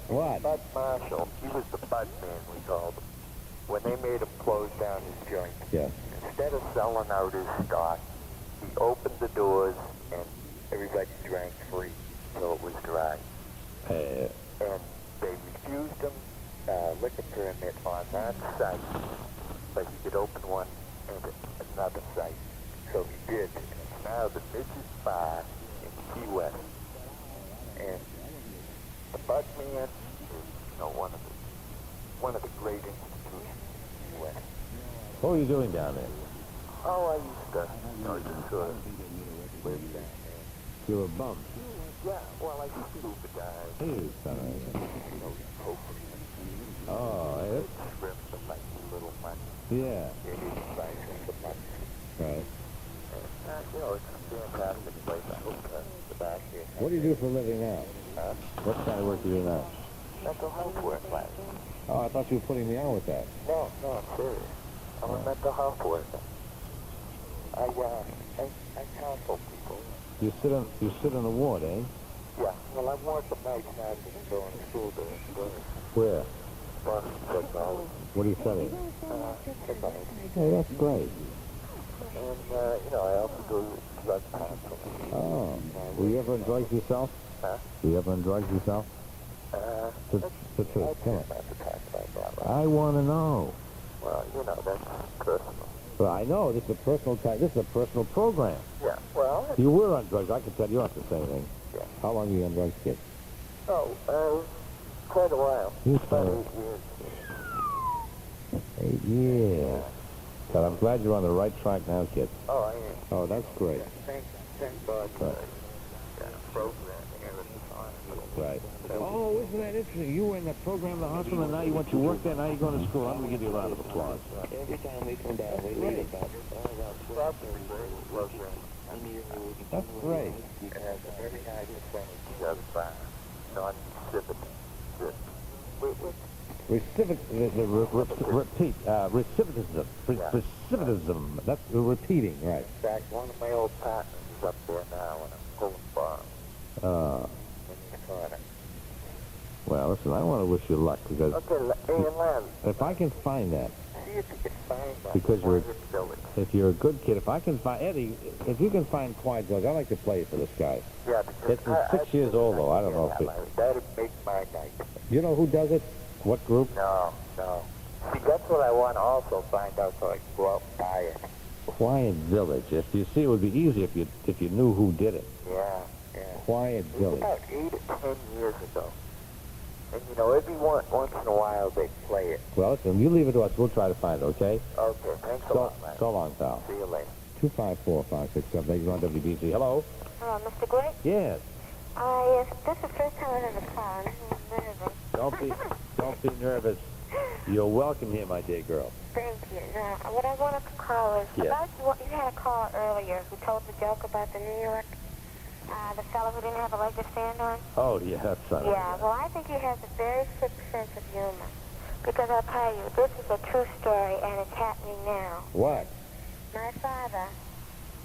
what? Bud Marshall, he was the Bud man, we called him. When they made him close down his joint, Yeah. instead of selling out his stock, he opened the doors and everybody drank free until it was dry. And they refused him liquor permit on that site, but he could open one at another site. So he did. And it's now the Midget Bar in Key West. And the Bud Man is, you know, one of the great institutions in Key West. What were you doing down there? Oh, I used to, you know, just sort of live down there. You were bummed. Yeah, well, I used to scuba dive. Hey, son of You know, poker. Oh, Shrimp for like little money. yeah. It is nice for money. Right. And, you know, it's a fantastic place. I hope the back here. What do you do for a living now? Huh? What kind of work do you do now? Mental health work, like. Oh, I thought you were putting me on with that. No, I'm serious. I'm a mental health worker. I counsel people. You sit on a ward, eh? Yeah, well, I'm working nights now because I'm going to school there. Where? Boston Technology. What are you studying? Technology. Hey, that's great. And, you know, I also do drug counseling. Oh. Were you ever on drugs yourself? Huh? Were you ever on drugs yourself? The truth. Come on. Not to talk about that. I want to know. Well, you know, that's personal. Well, I know this is a personal this is a personal program. Yeah, well, You were on drugs. I can tell you aren't the same thing. Yeah. How long were you on drugs, kid? quite a while. You About said 8 years. 8 years. But I'm glad you're on the right track now, kid. Oh, I am. Oh, that's great. Thank God for Right. the program here at the hospital. Right. Oh, isn't that interesting? You were in that program in the hospital, and now you want to work there, now you're going to school. I'm going to give you a round of applause. Every time we come down, we read about program. That's great. It has a very high percentage of non-recipient. Recidivism. Recidivism. That's repeating, right. In fact, one of my old partners is up there now, and I'm pulling for him in the corner. Well, listen, I don't want to wish you luck because Okay, hey, Len, if I can find that, see if you can find that. Because you're- Quiet Village. if you're a good kid, if I can find Eddie, if you can find Quiet Village, I'd like to play for this guy. Yeah, because It's 6 years old though. I don't know if it, That'd make my night. you know who does it? What group? No. See, that's what I want to also find out so I can go out and buy it. Quiet Village. If you see, it would be easy if you knew who did it. Yeah. Quiet It was Village. about 8 or 10 years ago. And, you know, every once in a while they play it. Well, listen, you leave it to us. We'll try to find it, okay? Okay, thanks a lot, man. So long, pal. See you later. 254-567. You're on WBZ. Hello? Hello, Mr. Glick? Yes. Yes, this is the first time I've ever called. I'm nervous. Don't be nervous. You're welcome here, my dear girl. Thank you. Now, what I wanted to call is Yeah. about you had a call earlier who told the joke about the New York, the fellow who didn't have a leg to stand on. Oh, yeah, that's son. Yeah, well, I think he has a very sick sense of humor. Because I'll tell you, this is a true story, and it's happening now. What? My father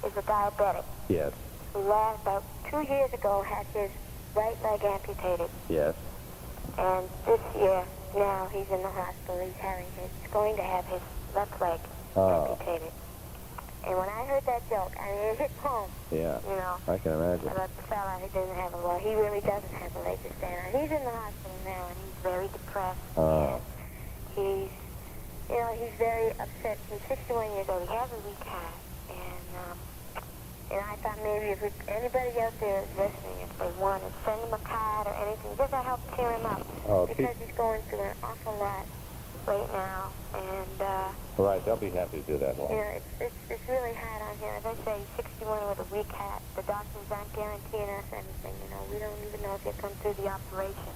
is a diabetic Yes. who about 2 years ago had his right leg amputated. Yes. And this year, now he's in the hospital. He's going to have his left leg amputated. And when I heard that joke, I mean, it hit home. Yeah. You know, I can imagine. about the fella who doesn't have a leg. He really doesn't have a leg to stand on. He's in the hospital now, and he's very depressed. And he's, he's very upset. He's 61 years old. He has a weak heart. And I thought maybe if anybody out there is listening, if they want to send him a card or anything, just to help cheer him up. Because he's going through an awful lot right now. And, All right, they'll be happy to do that. Long. it's really hard on him. As I say, he's 61 with a weak heart. The doctors aren't guaranteeing us anything, We don't even know if he'll come through the operation.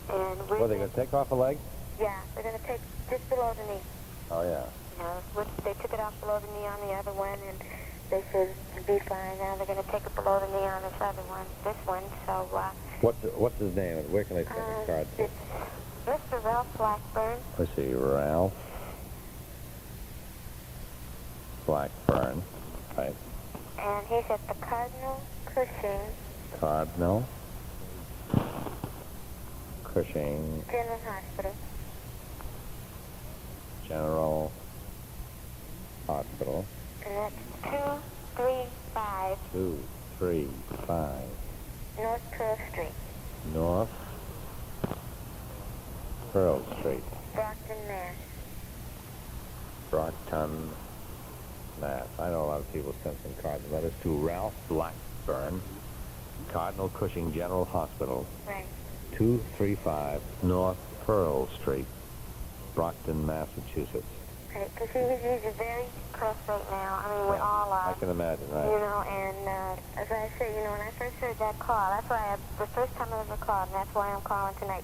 And Well, they're going to take off a leg? Yeah, they're going to take just below the knee. Oh, yeah. They took it off below the knee on the other one, and they said it'd be fine. Now they're going to take it below the knee on this other one, So, What's his name, and where can they send his card to? it's Mr. Ralph Blackburn. Let's see, Ralph Blackburn. Right. And he's at the Cardinal Cushing General General Hospital. Hospital. And that's 235 235 North Pearl Street, North Pearl Street, Brockton, Mass. Brockton, Mass. I know a lot of people send some cards and letters to Ralph Blackburn, Cardinal Cushing General Hospital, Right. 235 North Pearl Street, Brockton, Massachusetts. Right, because he's very depressed right now. I mean, we all are. I can imagine, right? And as I say, when I first heard that call, that's why the first time I ever called, and that's why I'm calling tonight,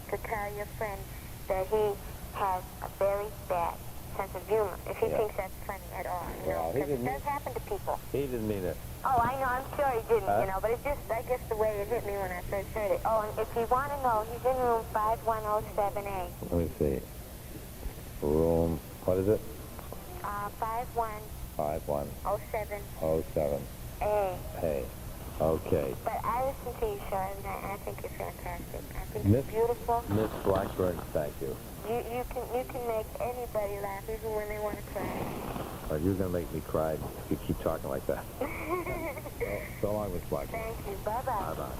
to tell your friend that he has a very bad sense of humor, if he thinks that's funny at all, Well, because it does happen to people. He didn't mean it. Oh, I know, I'm sure he didn't, but it's just, I guess, the way it hit me when I first heard it. Oh, and if you want to know, he's in room 5107A. Let me see. Room, what is it? 5107A. 5107. Hey. Okay. But I listen to you, Sean, and I think you're fantastic. I think Miss- you're beautiful. Miss Blackburn, thank you. You can make anybody laugh, even when they want to cry. Well, you're going to make me cry if you keep talking like that. So long, Miss Blackburn. Thank you. Bye-bye. Bye-bye.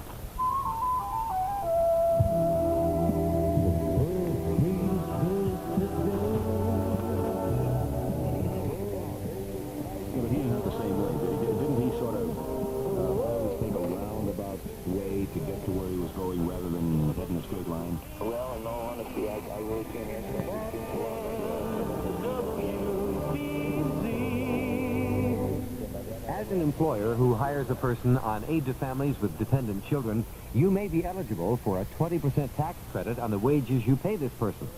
But he's not the same way. Didn't he sort of always take a roundabout way to get to where he was going rather than heading a straight line? Well, in all honesty, I really can't answer that question. As an employer who hires a person on aid to families with dependent children, you may be eligible for a 20% tax credit on the wages you pay this person.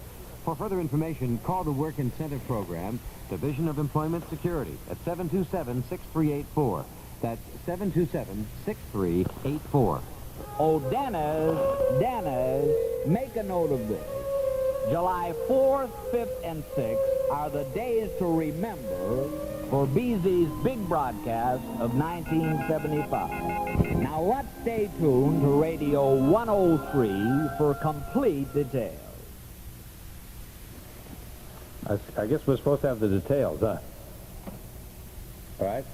For further information, call the Work Incentive Program, Division of Employment Security, at 727-6384. That's 727-6384. Oh, Dennis, make a note of this. July 4th, 5th, and 6th are the days to remember for BZ's big broadcast of 1975. Now let's stay tuned to Radio 103 for complete details. I guess we're supposed to have the details, huh? All right.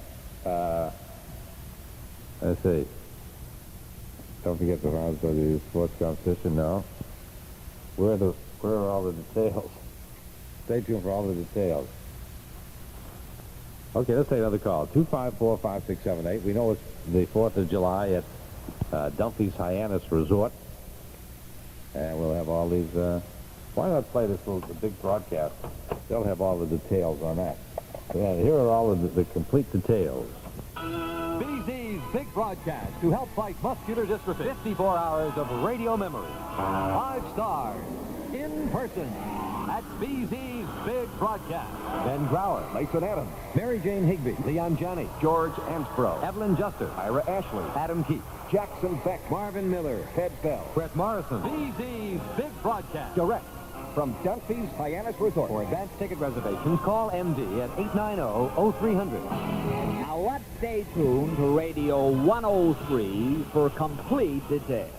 Let's see. Don't forget the rounds of the sports competition now. Where are all the details? Stay tuned for all the details. Okay, let's take another call. 254-5678. We know it's the 4th of July at Dumpy's Hyannis Resort. And we'll have all these... why not play this the big broadcast? They'll have all the details on that. Yeah, here are all of the complete details. BZ's big broadcast to help fight muscular dystrophy. 54 hours of radio memory. 5 stars. In person. That's BZ's big broadcast. Ben Grauer, Mason Adams, Mary Jane Higbee, Leon Janney, George Amsbro, Evelyn Juster, Ira Ashley, Adam Keith, Jackson Beck, Marvin Miller, Ted Bell. Brett Morrison. BZ's big broadcast. Direct. From Dumpy's Hyannis Resort. For advance ticket reservations, call MD at 890-0300. Now let's stay tuned to Radio 103 for complete details.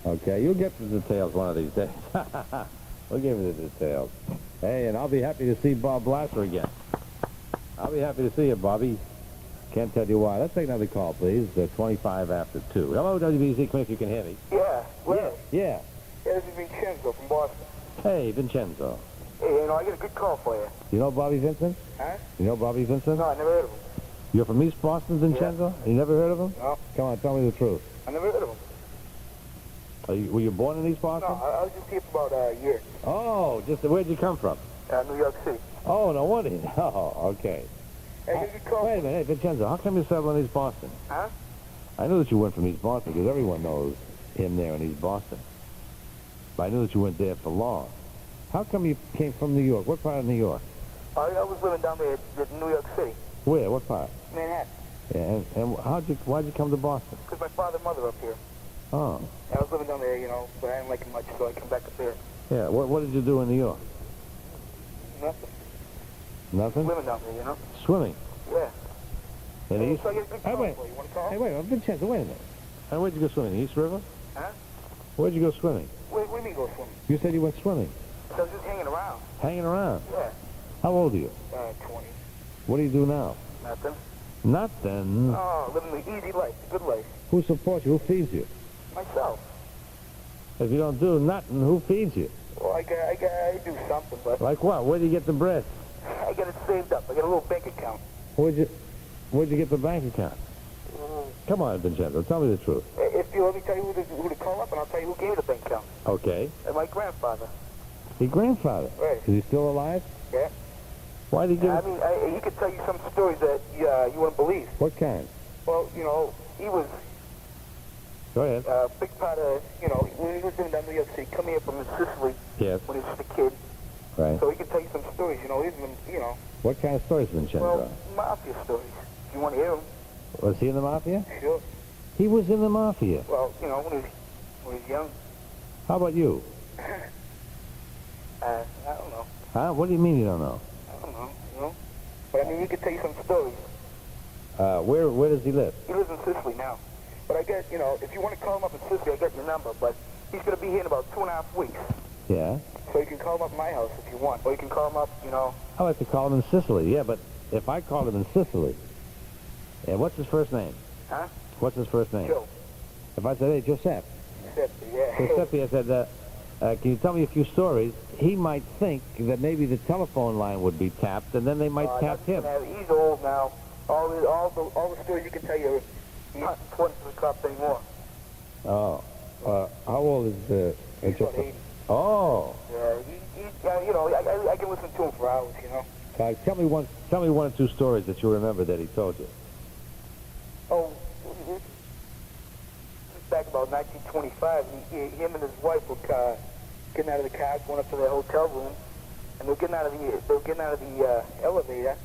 Okay, you'll get the details one of these days. We'll give you the details. Hey, and I'll be happy to see Bob Lasser again. I'll be happy to see you, Bobby. Can't tell you why. Let's take another call, please. 25 after 2. Hello, WBZ. Come if you can hear me. Yeah, well, Yeah. this is Vincenzo from Boston. Hey, Vincenzo. Hey, I got a good call for you. You know Bobby Vincent? Huh? You know Bobby Vincent? No, I never heard of him. You're from East Boston, Vincenzo? You never heard of him? No. Come on, tell me the truth. I never heard of him. Were you born in East Boston? No, I was just here for about a year. Oh, where'd you come from? New York City. Oh, no wonder. Oh, okay. Hey, I got a good call. Wait a minute. Hey, Vincenzo, how come you settled in East Boston? Huh? I knew that you went from East Boston because everyone knows him there in East Boston. But I knew that you went there for long. How come you came from New York? What part of New York? I was living down there at New York City, Where? What part? Manhattan. Yeah, and why'd you come to Boston? Because my father and mother up here. Oh. I was living down there, but I didn't like it much, so I came back up here. Yeah, what did you do in New York? Nothing. Nothing? Living down there, Swimming. Yeah. In East? So I get a good call wait. for you. Want to call? Hey, wait, Vincenzo, wait a minute. Hey, where'd you go swimming? East River? Huh? Where'd you go swimming? What do you mean go swimming? You said you went swimming. I was just hanging around. Hanging around? Yeah. How old are you? 20. What do you do now? Nothing. Nothing. Oh, living the easy life, the good life. Who supports you? Who feeds you? Myself. If you don't do nothing, who feeds you? Well, I do something, but Like what? Where do you get the bread? I got it saved up. I got a little bank account. Where'd you get the bank account? Come on, Vincenzo, tell me the truth. If you let me tell you who to call up, and I'll tell you who gave me the bank account. Okay. And my grandfather. Your grandfather? Right. Is he still alive? Yeah. Why did he give I mean, he could tell you some stories that you wouldn't believe. What kind? Well, he was Go ahead. a big part of, when he was living down in New York City, coming here from Sicily Yes. when he was just a kid. Right. So he could tell you some stories, he's been, What kind of stories, Vincenzo? well, mafia stories. If you want to hear them, Was he in the mafia? sure. He was in the mafia. Well, when he was young, How about you? I don't know. Huh? What do you mean you don't know? I don't know, But I mean, he could tell you some stories. Where does he live? He lives in Sicily now. But I guess, if you want to call him up in Sicily, I got your number. But he's going to be here in about 2.5 weeks. Yeah. So you can call him up at my house if you want. Or you can call him up, I like to call him in Sicily. Yeah, but if I called him in Sicily, what's his first name? Huh? What's his first name? Joe. If I said, hey, Giuseppe. Giuseppe, yeah. Giuseppe, I said, can you tell me a few stories? He might think that maybe the telephone line would be tapped, and then they might tap him. He's old now. All the stories you can tell you, he's not important to the cops anymore. Oh. How old is He's about 80. Oh. Yeah, I can listen to him for hours, Tell me one or two stories that you remember that he told you. Oh, back about 1925, him and his wife were getting out of the car, going up to their hotel room, and they were getting out of the elevator,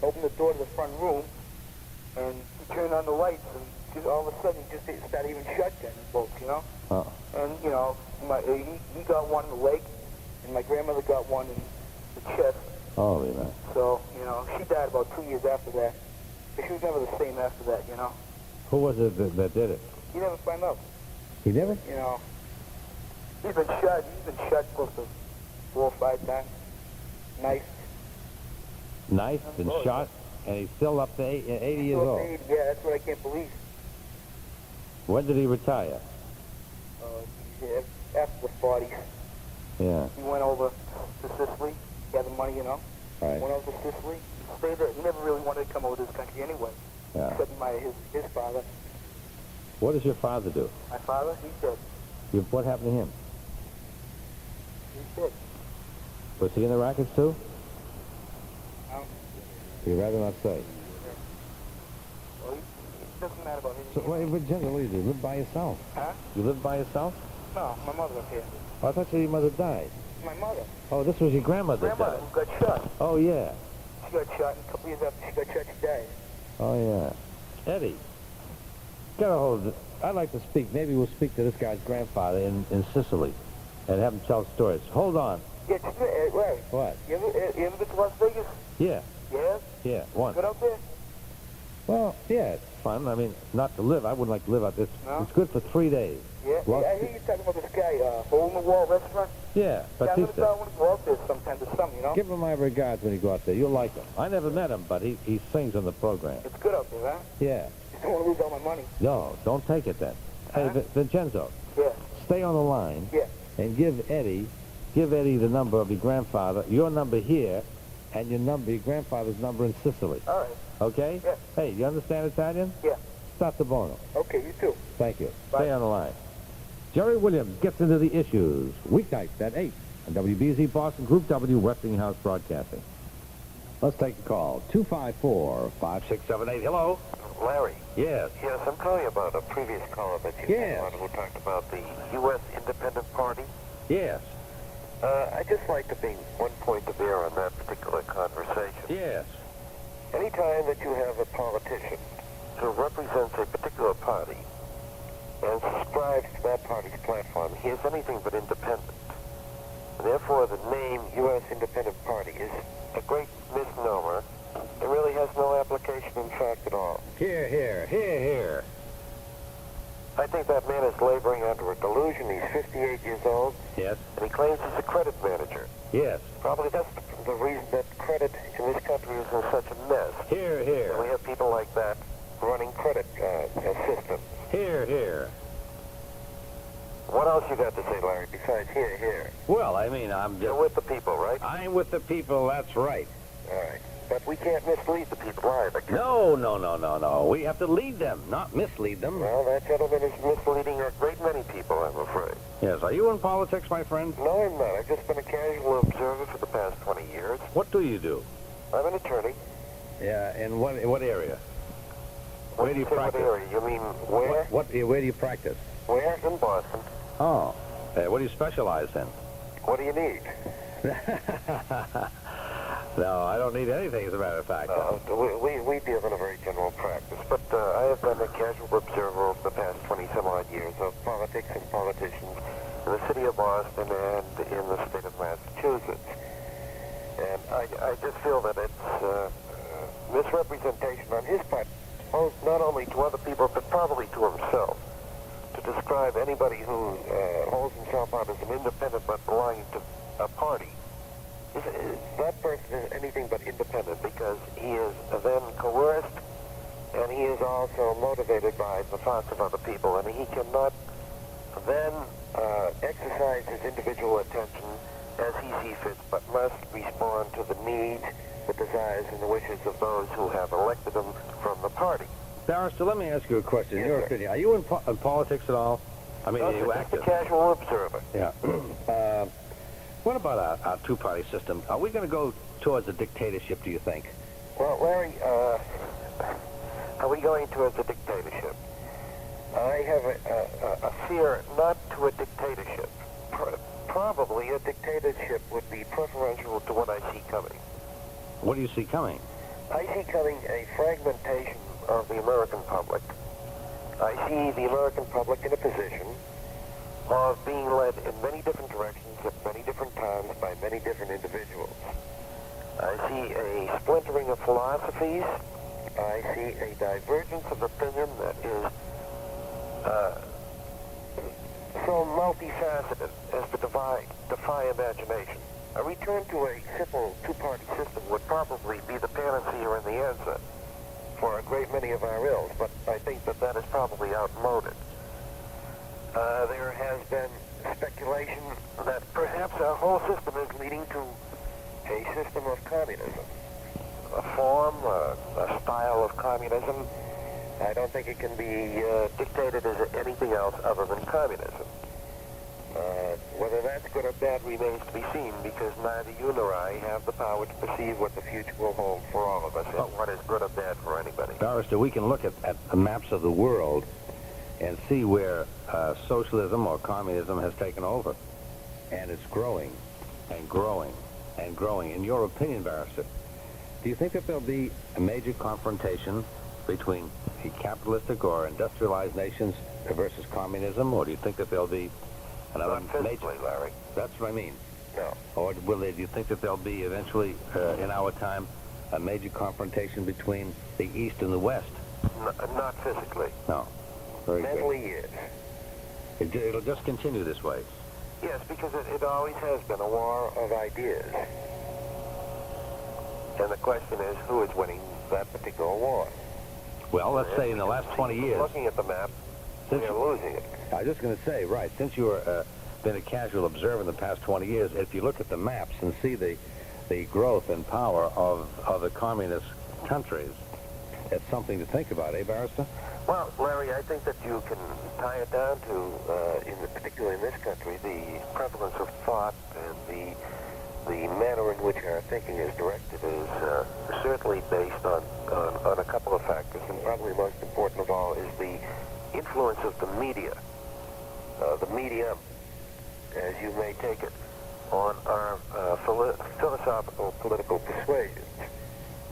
opened the door to the front room, and he turned on the lights, and just all of a sudden, he just started even shotgun bolts, Oh. And he got one in the leg, and my grandmother got one in the chest. Holy man. So She died about 2 years after that. But she was never the same after that, you know. Who was it that did it? You never find out, He never? you know. He's been shot close to 4 or 5 times. Knifed. Knifed and shot, and he's still up to 80 years old. Yeah, that's what I can't believe. When did he retire? After the 40s. Yeah. He went over to Sicily. He had the money, you know. Right. Went over to Sicily. Stayed there. He never really wanted to come over to this country anyway. Yeah. Except his father. What does your father do? My father, he's dead. What happened to him? He's dead. Was he in the rackets too? No. You'd rather not say. Well, it doesn't matter about him. So, wait, but Jenny, what do you do? You live by yourself? Huh? You live by yourself? No, my mother up here. Oh, I thought your mother died. My mother. Oh, this was your grandmother Grandmother died. who got shot. Oh, yeah. She got shot, and a couple years after she got shot, she died. Oh, yeah. Eddie, get a hold of it. I'd like to speak. Maybe we'll speak to this guy's grandfather in Sicily and have him tell stories. Hold on. Yeah, Larry. What? You ever been to Las Vegas? Yeah. Yeah? Yeah, one. Good out there? Well, yeah, it's fun. I mean, not to live. I wouldn't like to live out there. No? It's good for 3 days. Yeah? Well, I hear you talking about this guy, Hole in the Wall restaurant. Yeah, Yeah, I Batista. want to go out there sometime this summer, you know? Give him my regards when you go out there. You'll like him. I never met him, but he sings on the program. It's good out there, huh? Yeah. Just don't want to lose all my money. No, don't take it then. Hey, Vincenzo, Yeah. stay on the line Yeah. and give Eddie the number of your grandfather, your number here, and your grandfather's number in Sicily. All right. Okay? Yeah. Hey, you understand Italian? Yeah. Stop the bono. Okay, you too. Thank you. Bye. Stay on the line. Jerry Williams gets into the issues weeknights at 8 on WBZ Boston Group W Westinghouse Broadcasting. Let's take the call. 254-5678. Hello? Larry. Yes. Yes, I'm calling about a previous caller that you Yes. had on who talked about the U.S. Independent Party. Yes. I'd just like to be one point of view on that particular conversation. Yes. Anytime that you have a politician who represents a particular party and subscribes to that party's platform, he is anything but independent. And therefore, the name U.S. Independent Party is a great misnomer. It really has no application in fact at all. Here, here, here, here. I think that man is laboring under a delusion. He's 58 years old, Yes. and he claims he's a credit manager. Yes. Probably that's the reason that credit in this country is in such a mess. Here, And we here. have people like that running credit systems. Here, here. What else you got to say, Larry, besides here, here? Well, I mean, I'm You're just... with the people, right? I'm with the people, that's right. All right. But we can't mislead the people either. can we? No. We have to lead them, not mislead them. Well, that gentleman is misleading a great many people, I'm afraid. Yes. Are you in politics, my friend? No, I'm not. I've just been a casual observer for the past 20 years. What do you do? I'm an attorney. Yeah, in what area? Where do you Say practice? What area? You mean where? Where do you practice? Where? In Boston. Oh. What do you specialize in? What do you need? No, I don't need anything, as a matter of fact. We deal in a very general practice, but I have been a casual observer over the past 20-some-odd years of politics and politicians in the city of Boston and in the state of Massachusetts. And I just feel that it's misrepresentation on his part, both not only to other people, but probably to himself, to describe anybody who holds himself out as an independent but belonging to a party. That person is anything but independent because he is then coerced and he is also motivated by the thoughts of other people, and he cannot then exercise his individual attention as he sees fit, but must respond to the needs, the desires, and the wishes of those who have elected him from the party. Barrister, let me ask you a question. Yes, Your sir. opinion. Are you in politics at all? I mean, No, are sir, you just a active? casual observer. Yeah. What about our two-party system? Are we going to go towards a dictatorship, do you think? Well, Larry, are we going towards a dictatorship? I have a fear not to a dictatorship. Probably a dictatorship would be preferential to what I see coming. What do you see coming? I see coming a fragmentation of the American public. I see the American public in a position of being led in many different directions at many different times by many different individuals. I see a splintering of philosophies. I see a divergence of opinion that is so multifaceted as to defy imagination. A return to a simple two-party system would probably be the panacea and the answer for a great many of our ills, but I think that that is probably outmoded. There has been speculation that perhaps our whole system is leading to a system of communism. A form, a style of communism. I don't think it can be dictated as anything else other than communism. Whether that's good or bad remains to be seen, because neither you nor I have the power to perceive what the future will hold for all of us, and what is good or bad for anybody. Barrister, we can look at the maps of the world and see where socialism or communism has taken over. And it's growing and growing and growing. In your opinion, Barrister, do you think that there'll be a major confrontation between the capitalistic or industrialized nations versus communism, or do you think that there'll be another Not physically, major... Larry. That's what I mean. No. Or do you think that there'll be eventually, in our time, a major confrontation between the East and the West? Not physically. No. Very Mentally, good. yes. It'll just continue this way. Yes, because it always has been a war of ideas. And the question is, who is winning that particular war? Well, let's say in the last 20 years... Looking at the map, we're losing it. I was just going to say, right, since you've been a casual observer in the past 20 years, if you look at the maps and see the growth and power of the communist countries, it's something to think about, eh, Barrister? Well, Larry, I think that you can tie it down to, particularly in this country, the prevalence of thought and the manner in which our thinking is directed is certainly based on a couple of factors, and probably most important of all is the influence of the media, the medium, as you may take it, on our philosophical political persuasions.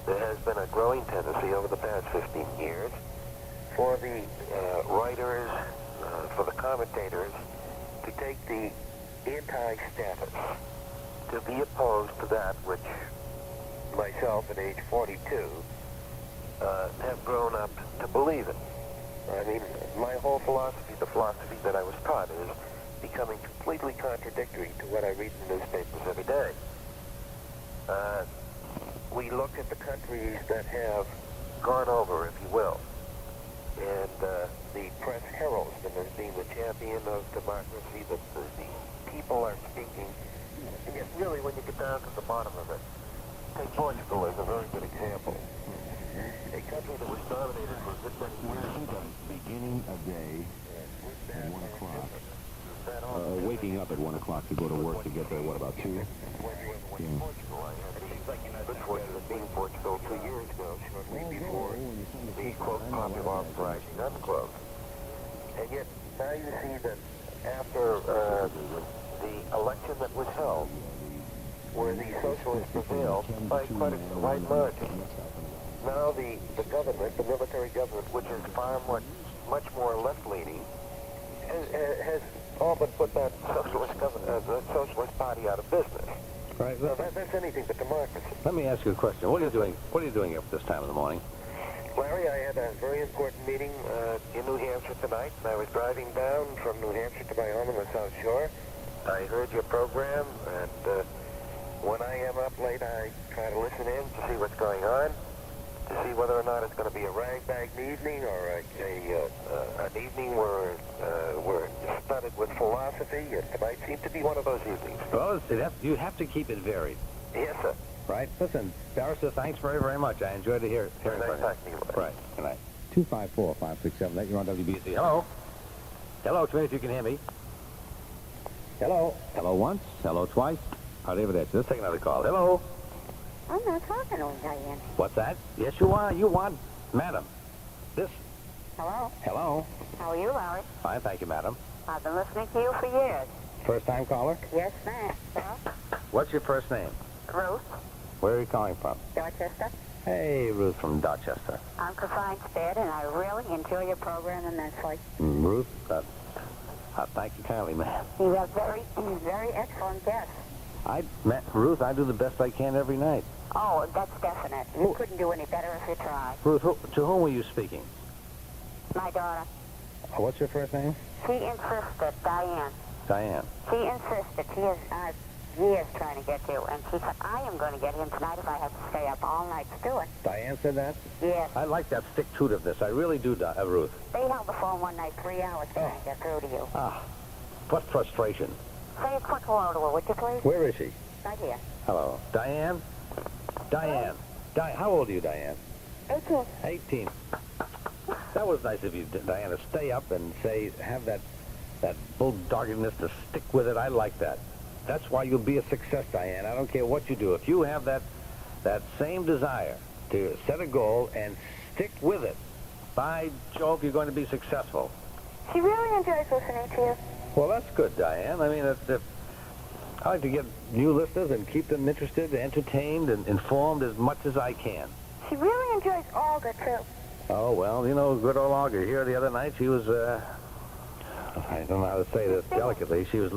There has been a growing tendency over the past 15 years for the writers, for the commentators, to take the anti-status, to be opposed to that which myself at age 42 have grown up to believe in. I mean, my whole philosophy, the philosophy that I was taught, is becoming completely contradictory to what I read in the newspapers every day. We look at the countries that have gone over, if you will, and the press heralds them as being the champion of democracy, that the people are speaking. And yet, really, when you get down to the bottom of it, take Portugal as a very good example. A country that was dominated for a good many years. Beginning a day at 1 o'clock. Waking up at 1 o'clock to go to work to get there, what, about 2? When you ever went to Portugal, I had the good fortune of being in Portugal 2 years ago, shortly before the, quote, popular uprising, unquote. And yet, now you see that after the election that was held, where the socialists prevailed by quite a wide margin, now the government, the military government, which is far much more left-leaning, has all but put that the socialist party out of business. Right. So that's anything but democracy. Let me ask you a question. What are you doing? What are you doing at this time of the morning? Larry, I had a very important meeting in New Hampshire tonight, and I was driving down from New Hampshire to my home on the South Shore. I heard your program, and when I am up late, I try to listen in to see what's going on, to see whether or not it's going to be a rag-bag evening or an evening where we're studded with philosophy. And tonight seemed to be one of those evenings. Well, see, you have to keep it varied. Yes, sir. Right? Listen, Barrister, thanks very, very much. I enjoyed hearing from you. Right. Good night. 254-5678. You're on WBZ. Hello. Hello, Trina, if you can hear me. Hello. Hello once. Hello twice. Hardly ever answer. Let's take another call. Hello. I'm not talking to him, Diane. What's that? Yes, you are. You want, madam. This. Hello? Hello. How are you, Larry? Fine, thank you, madam. I've been listening to you for years. First-time caller? Yes, ma'am. Sir? What's your first name? Ruth, Where are you calling from? Dorchester. Hey, Ruth from Dorchester. I'm confined to bed, and I really enjoy your program immensely. Ruth, thank you kindly, ma'am. You have very excellent guests. Ruth, I do the best I can every night. Oh, that's definite. You couldn't do any better if you tried. Ruth, to whom were you speaking? My daughter, What's your first name? she insisted, Diane. Diane. She insisted. She is years trying to get you, and she said, I am going to get him tonight if I have to stay up all night to do it. Diane said that? Yes. I like that stick-to-itiveness. I really do, Ruth. They held the phone one night 3 hours trying to get through to you. Ah, what frustration. Say a quick hello to her, would you please? Where is she? Right here. Hello. Diane? Diane. How old are you, Diane? 18. 18. That was nice of you, Diane, to stay up and have that bulldoggedness to stick with it. I like that. That's why you'll be a success, Diane. I don't care what you do. If you have that same desire to set a goal and stick with it, by Jove, you're going to be successful. She really enjoys listening to you. Well, that's good, Diane. I mean, I like to get new listeners and keep them interested, entertained, and informed as much as I can. She really enjoys Olga, too. Oh, well, you know, good old Olga here the other night, she was, I don't know how to say this delicately. She was,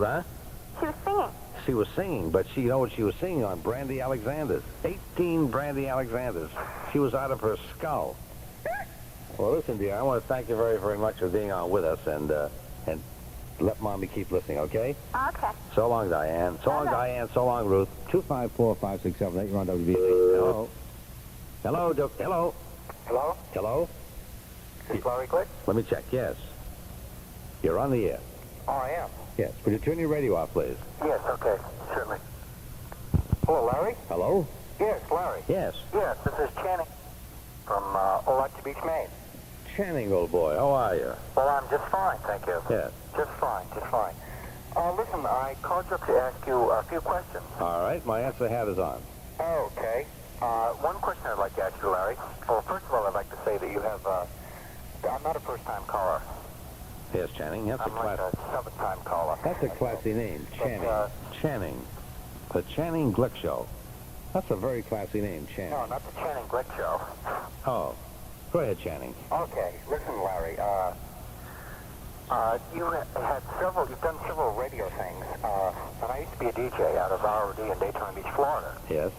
She was singing. She was singing, but you know what she was singing on? Brandy Alexander's. 18 Brandy Alexander's. She was out of her skull. Well, listen, dear, I want to thank you very, very much for being on with us, and let Mommy keep listening, okay? Okay. So long, Diane. So long, Diane. So long, Ruth. 254-5678. You're on WBZ. Hello. Hello, hello. Hello? Hello? Is this Larry Glick? Let me check. Yes. You're on the air. Oh, I am. Yes. Would you turn your radio off, please? Yes, okay. Certainly. Hello, Larry? Hello? Yes, Larry. Yes. Yes, this is Channing from Olachi Beach, Maine. Channing, old boy. How are you? Well, I'm just fine, thank you. Yes. Just fine, just fine. Listen, I called you up to ask you a few questions. All right. My answer hat is on. Okay. One question I'd like to ask you, Larry. Well, first of all, I'd like to say that you have, I'm not a first-time caller. Yes, Channing. That's I'm like a seventh-time caller. That's a classy name, Channing. But, Channing. The Channing Glick Show. That's a very classy name, Channing. No, not the Channing Glick Show. Oh. Go ahead, Channing. Okay. Listen, Larry, you've done several radio things, and I used to be a DJ out of ROD in Daytona Beach, Florida. Yes.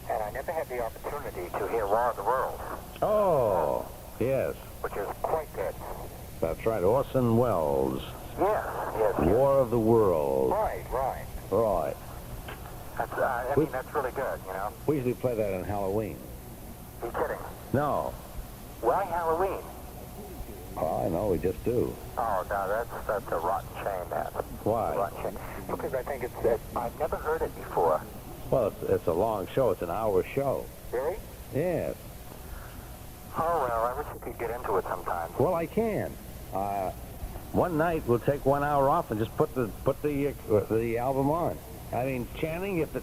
And I never had the opportunity to hear War of the Worlds. Oh, yes. Which is quite good. That's right. Orson Welles. Yes, yes. War of the Worlds. Right. Right. That's, I mean, that's really good, you know. We usually play that on Halloween. Are you kidding? No. Why Halloween? Oh, I know. We just do. Oh, no, that's a rotten shame, man. Why? Rotten shame. Because I think I've never heard it before. Well, it's a long show. It's an hour show. Really? Yes. Oh, well, I wish you could get into it sometime. Well, I can. One night we'll take 1 hour off and just put the album on. I mean, Channing, if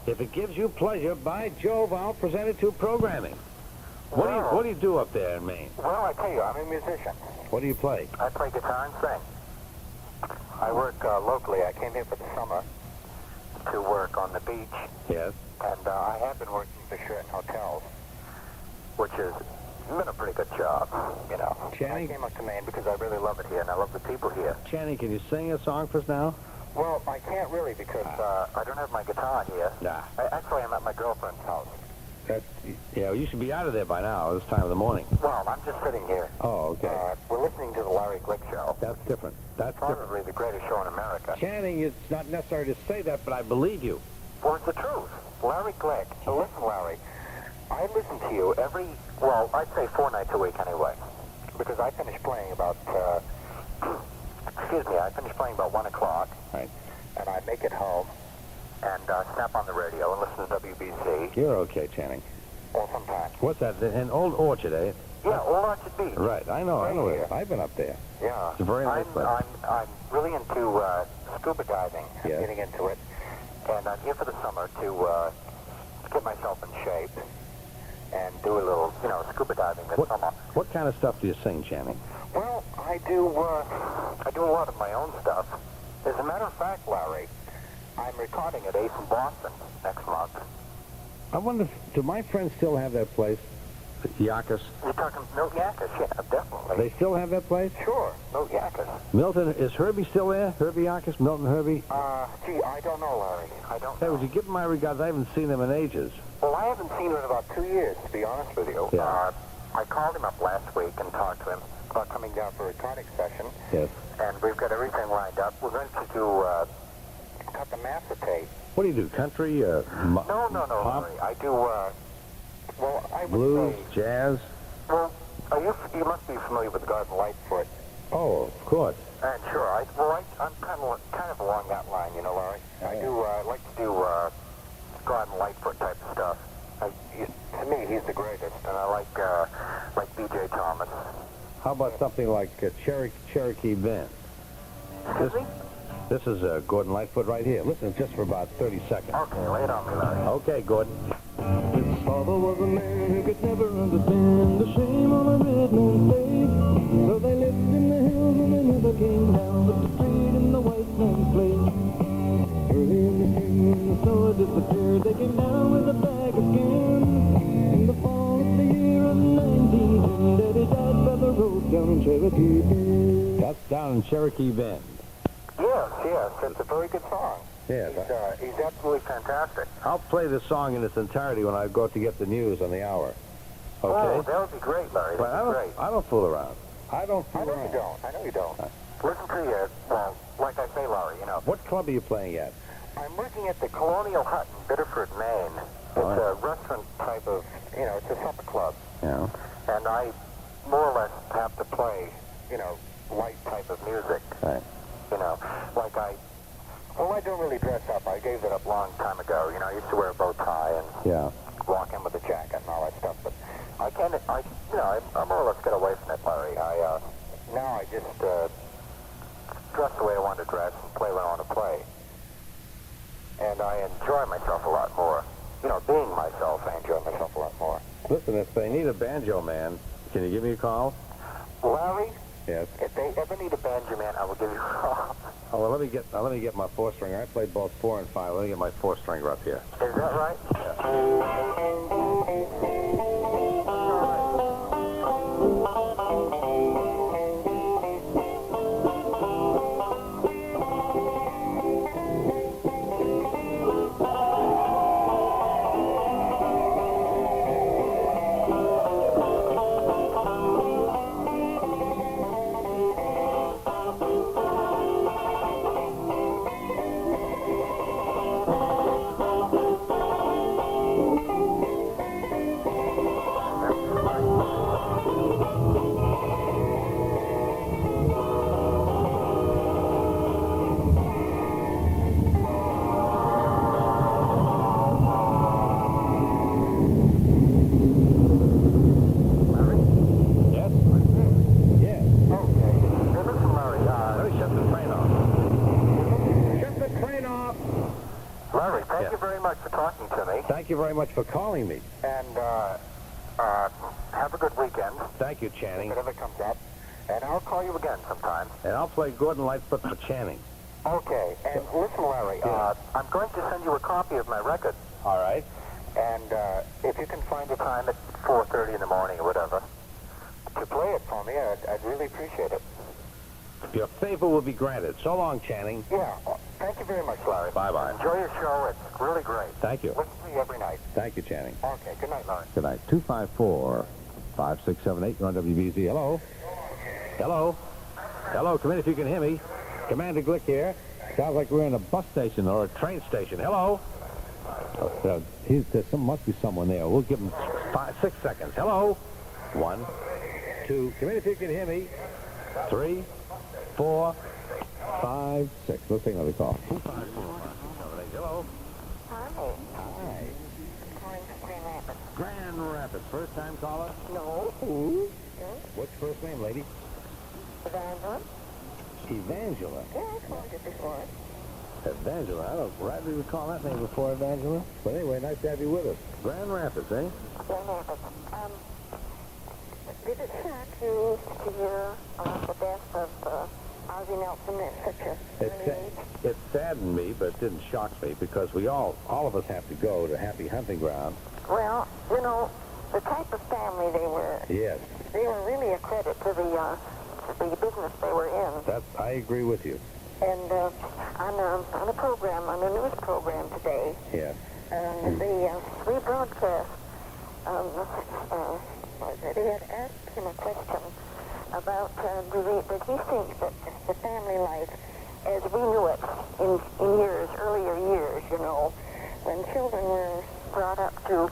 it gives you pleasure, by Jove, I'll present it to programming. What do you do up there in Maine? Well, I tell you, I'm a musician. What do you play? I play guitar and sing. I work locally. I came here for the summer to work on the beach. Yes. And I have been working for Sheraton hotels, which has been a pretty good job, you know. Channing? I came up to Maine because I really love it here, and I love the people here. Channing, can you sing a song for us now? Well, I can't really because I don't have my guitar here. Nah. Actually, I'm at my girlfriend's house. Yeah, you should be out of there by now, this time of the morning. Well, I'm just sitting here. Oh, okay. We're listening to the Larry Glick Show. That's different. That's probably the greatest show in America. Channing, it's not necessary to say that, but I believe you. Well, it's the truth. Larry Glick. So listen, Larry, I listen to you I'd say 4 nights a week anyway. Because I finish playing about, I finish playing about 1 o'clock. Right. And I make it home and snap on the radio and listen to WBZ. You're okay, Channing. Well, sometimes. What's that? An Old Orchard, eh? Yeah, Old Orchard Beach. Right, I know it. I've been up there. Yeah. It's a very nice place. I'm really into scuba diving. I'm Yes. getting into it. And I'm here for the summer to get myself in shape and do a little, scuba diving this summer. What kind of stuff do you sing, Channing? Well, I do a lot of my own stuff. As a matter of fact, Larry, I'm recording at Ace in Boston next month. I wonder, do my friends still have that place? Yakis. You're talking Milt Yakis, yeah, definitely. They still have that place? Sure, Milt Yakis. Milton, is Herbie still there? Herbie Yakis, Milton Herbie? Gee, I don't know, Larry. I don't Hey, know. would you give him my regards? I haven't seen him in ages. Well, I haven't seen him in about 2 years, to be honest with you. Yeah. I called him up last week and talked to him about coming down for a recording session. Yes. And we've got everything lined up. We're going to do, cut the master tape. What do you do, country? No, pop? Larry. I do, well, I would Blues, say... jazz? Well, you must be familiar with Garden Lightfoot. Oh, of course. And sure, I'm kind of along that line, you know, Larry. I do like to do Garden Lightfoot type of stuff. To me, he's the greatest, and I like B.J. Thomas. How about something like Cherokee Bend? This is Gordon Lightfoot right here. Listen, just for about 30 seconds. Okay, lay it on me, Larry. Okay, Gordon. His father was a man who could never understand the shame on a red man's face. So they lived in the hills and they never came down, but to trade in the white man's place. Early in the spring when the snow had disappeared, they came down with a bag of cans. In the fall of the year of 1910, Daddy died by the road down in Cherokee Bend. That's down in Cherokee Bend. Yes, it's a very good song. Yes. He's absolutely fantastic. I'll play this song in its entirety when I go to get the news on the hour. Okay? Oh, that would be great, Larry. But That would be great. I don't fool around. I don't fool I know around. you don't. I know you don't. Listen to you. Well, like I say, Larry, you know. What club are you playing at? I'm working at the Colonial Hut in Biddeford, Maine. It's a restaurant type of, you know, it's a supper club. Yeah. And I more or less have to play, you know, light type of music. Right. You know, like I don't really dress up. I gave it up a long time ago. You know, I used to wear a bow tie and walk in with a jacket and all that stuff. But I more or less get away from it, Larry. Now I just dress the way I want to dress and play what I want to play. And I enjoy myself a lot more. You know, being myself, I enjoy myself a lot more. Listen, if they need a banjo man, can you give me a call? Larry? Yes. If they ever need a banjo man, I will give you a call. Oh, well, let me get my 4-stringer. I played both 4 and 5. Let me get my 4-stringer up here. Is that right? Thank you very much for calling me. And have a good weekend. Thank you, Channing. Whatever comes up. And I'll call you again sometime. And I'll play Gordon Lightfoot for Channing. Okay. And listen, Larry, I'm going to send you a copy of my record. All right. And if you can find a time at 4:30 in the morning or whatever to play it for me, I'd really appreciate it. Your favor will be granted. So long, Channing. Yeah. Thank you very much, Larry. Bye-bye. Enjoy your show. It's really great. Thank you. Listen to you every night. Thank you, Channing. Okay. Good night, Larry. Good night. 254-5678. You're on WBZ. Hello? Hello? Hello. Come in if you can hear me. Commander Glick here. Sounds like we're in a bus station or a train station. Hello? There must be someone there. We'll give him 6 seconds. Hello? 1, 2. Come in if you can hear me. 3, 4, 5, 6. Let's take another call. 254-5678. Hello? Hi. Hi. Calling from Grand Rapids. Grand Rapids. First time caller? No. What's your first name, lady? Evangeline? Evangela. Yeah, I called you before. Evangela. I don't rightly recall that name before, Evangela. But anyway, nice to have you with us. Grand Rapids, eh? Grand Rapids. Did it shock you to hear the death of Ozzie Nelson at such a early age? It saddened me, but it didn't shock me because we all of us have to go to Happy Hunting Ground. Well, you know, the type of family they were. Yes. They were really a credit to the business they were in. I agree with you. And on a program, on a news program today, Yes. the rebroadcast, they had asked him a question about did he think that the family life, as we knew it in earlier years, you know, when children were brought up to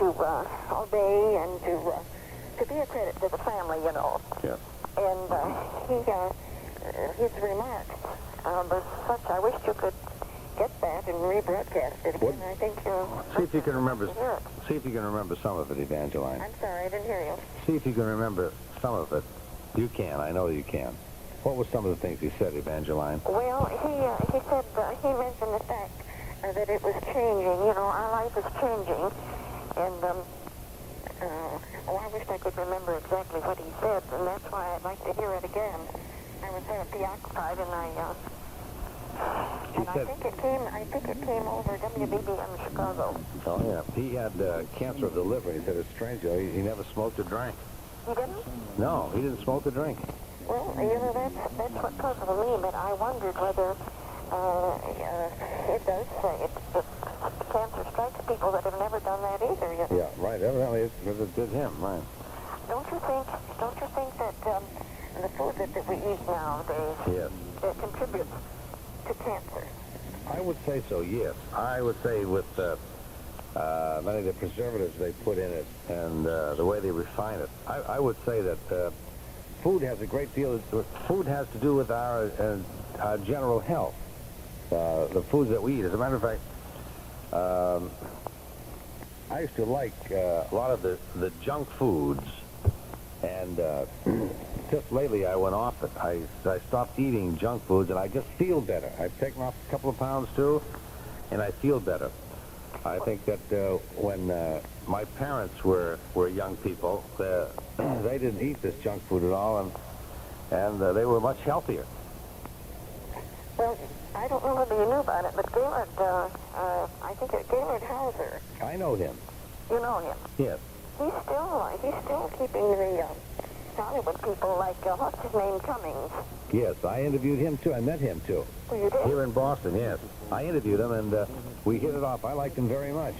obey and to be a credit to the family, you know. Yeah. And his remarks was such. I wish you could get that and rebroadcast it again. I think see if you can remember. hear it. See if you can remember some of it, Evangeline. I'm sorry, I didn't hear you. See if you can remember some of it. You can. I know you can. What were some of the things he said, Evangeline? Well, he said he mentioned the fact that it was changing. You know, our life is changing, and I wish I could remember exactly what he said, and that's why I'd like to hear it again. I was there preoccupied, and I think it came over WBZ in Chicago. Oh yeah. He had cancer of the liver. He said it's strange. He never smoked or drank. He didn't? No, he didn't smoke or drink. Well, you know, that's what puzzled me, but I wondered whether it does say cancer strikes people that have never done that either. You know? Yeah, right. Evidently, it did him, right. Don't you think that the food that we eat nowadays Yes. Contributes to cancer? I would say so, yes. I would say with many of the preservatives they put in it and the way they refine it, I would say that food has a great deal. Food has to do with our general health. The foods that we eat. As a matter of fact, I used to like a lot of the junk foods, and just lately I went off it. I stopped eating junk foods, and I just feel better. I've taken off a couple of pounds too, and I feel better. I think that when my parents were young people, they didn't eat this junk food at all, and they were much healthier. Well, I don't know whether you knew about it, but Gaylord, I think it's Gaylord Hauser. I know him. You know him? Yes. He's still keeping the Hollywood people like, what's his name, Cummings. Yes, I interviewed him too. I met him too. Oh, you did? Here in Boston, yes. I interviewed him, and we hit it off. I liked him very much.